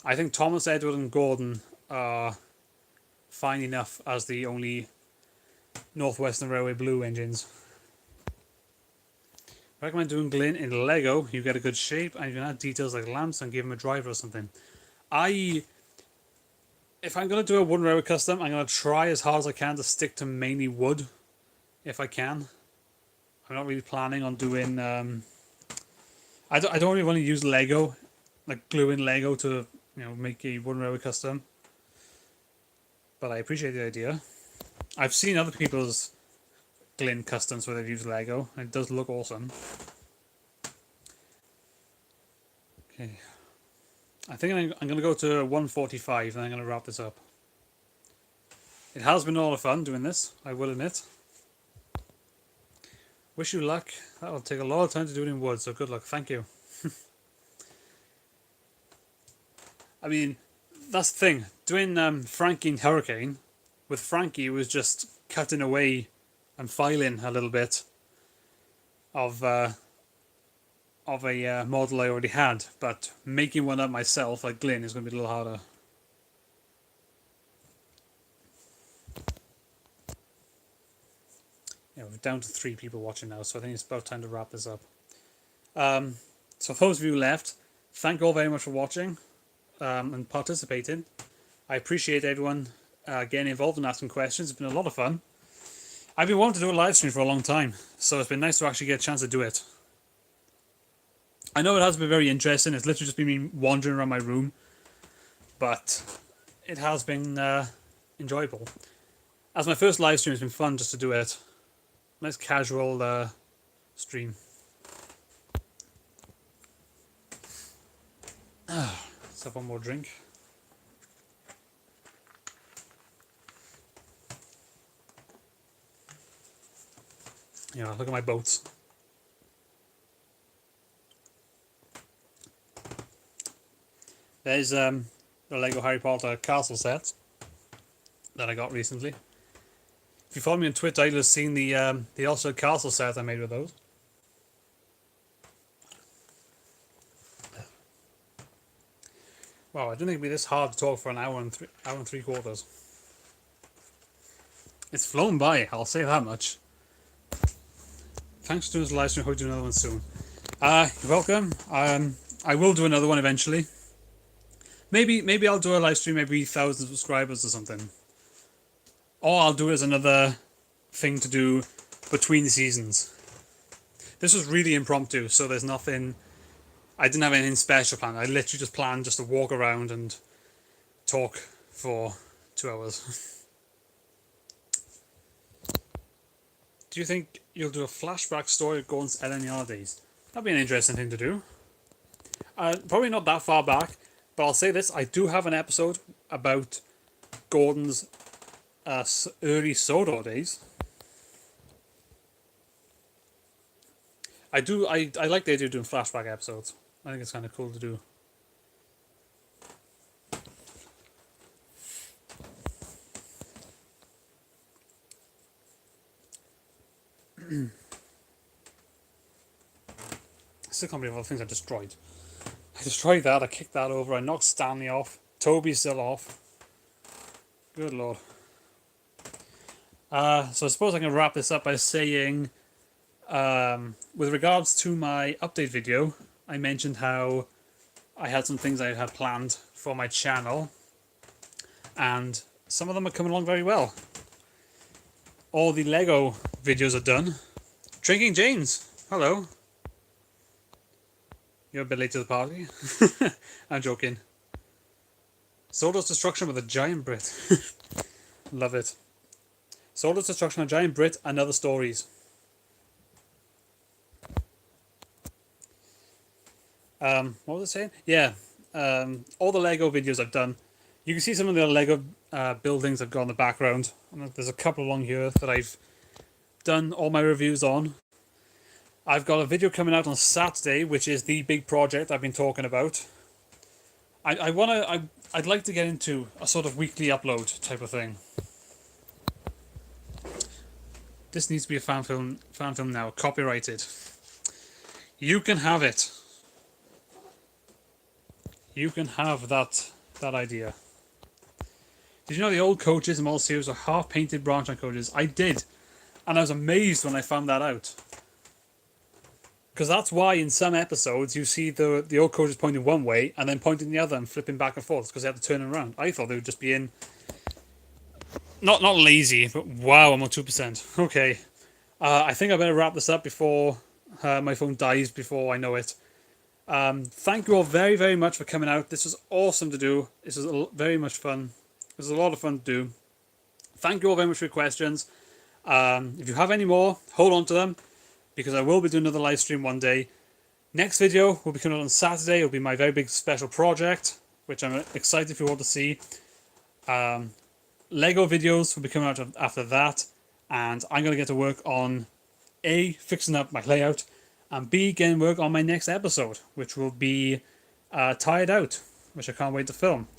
I think Thomas, Edward and Gordon are fine enough as the only Northwestern Railway Blue engines. I recommend doing Glyn in Lego. You get a good shape and you can add details like lamps and give him a driver or something. If I'm going to do a wooden railway custom, I'm going to try as hard as I can to stick to mainly wood, if I can. I'm not really planning on doing... I don't really want to use Lego, like gluing Lego to make a wooden railway custom. But I appreciate the idea. I've seen other people's Glyn customs where they've used Lego, and it does look awesome. Okay. I think I'm going to go to 145 and I'm going to wrap this up. It has been a lot of fun doing this, I will admit. Wish you luck. That will take a lot of time to do it in wood, so good luck. Thank you. I mean, that's the thing. Doing Frankie and Hurricane, with Frankie it was just cutting away and filing a little bit of a model I already had, but making one up myself, like Glyn, is going to be a little harder. Yeah, we're down to 3 people watching now, so I think it's about time to wrap this up. So for those of you who left, thank you all very much for watching and participating. I appreciate everyone getting involved and asking questions. It's been a lot of fun. I've been wanting to do a live stream for a long time, so it's been nice to actually get a chance to do it. I know it has been very interesting. It's literally just been me wandering around my room, but it has been enjoyable. As my first live stream, it's been fun just to do it. Nice casual stream. Let's have one more drink. Yeah, look at my boats. There's the Lego Harry Potter castle set that I got recently. If you follow me on Twitter, you'll have seen the also castle set I made with those. Wow, I didn't think it'd be this hard to talk for an hour and 3/4. It's flown by, I'll say that much. Thanks for doing this live stream. Hope to do another one soon. You're welcome. I will do another one eventually. Maybe I'll do a live stream, maybe 1,000 subscribers or something. Or I'll do it as another thing to do between the seasons. This was really impromptu, so there's nothing... I didn't have anything special planned. I literally just planned just to walk around and talk for 2 hours. Do you think you'll do a flashback story of Gordon's LNR days? That'd be an interesting thing to do. Probably not that far back, but I'll say this. I do have an episode about Gordon's early Sodor days. I like the idea of doing flashback episodes. I think it's kind of cool to do. I still can't believe all the things I destroyed. I destroyed that, I kicked that over, I knocked Stanley off, Toby's still off. Good lord. So I suppose I can wrap this up by saying, with regards to my update video, I mentioned how I had some things I had planned for my channel, and some of them are coming along very well. All the Lego videos are done. Drinking James, hello. You're a bit late to the party. I'm joking. Sodor's Destruction with a giant Brit. Love it. Sodor's Destruction, a giant Brit, and other stories. What was I saying? Yeah. All the Lego videos I've done. You can see some of the Lego buildings I've got in the background. And there's a couple along here that I've done all my reviews on. I've got a video coming out on Saturday, which is the big project I've been talking about. I'd like to get into a sort of weekly upload type of thing. This needs to be a fan film now, copyrighted. You can have it. You can have that idea. Did you know the old coaches in all series are half-painted branch line coaches? I did. And I was amazed when I found that out. Because that's why in some episodes you see the old coaches pointing one way and then pointing the other and flipping back and forth because they had to turn around. I thought they would just be in... Not lazy, but wow, I'm on 2%. Okay. I think I better wrap this up before my phone dies before I know it. Thank you all very, very much for coming out. This was awesome to do. This was very much fun. It was a lot of fun to do. Thank you all very much for your questions. If you have any more, hold on to them, because I will be doing another live stream one day. Next video will be coming out on Saturday. It will be my very big special project, which I'm excited for you all to see. Lego videos will be coming out after that, and I'm going to get to work on A, fixing up my layout, and B, getting work on my next episode, which will be Tired Out, which I can't wait to film.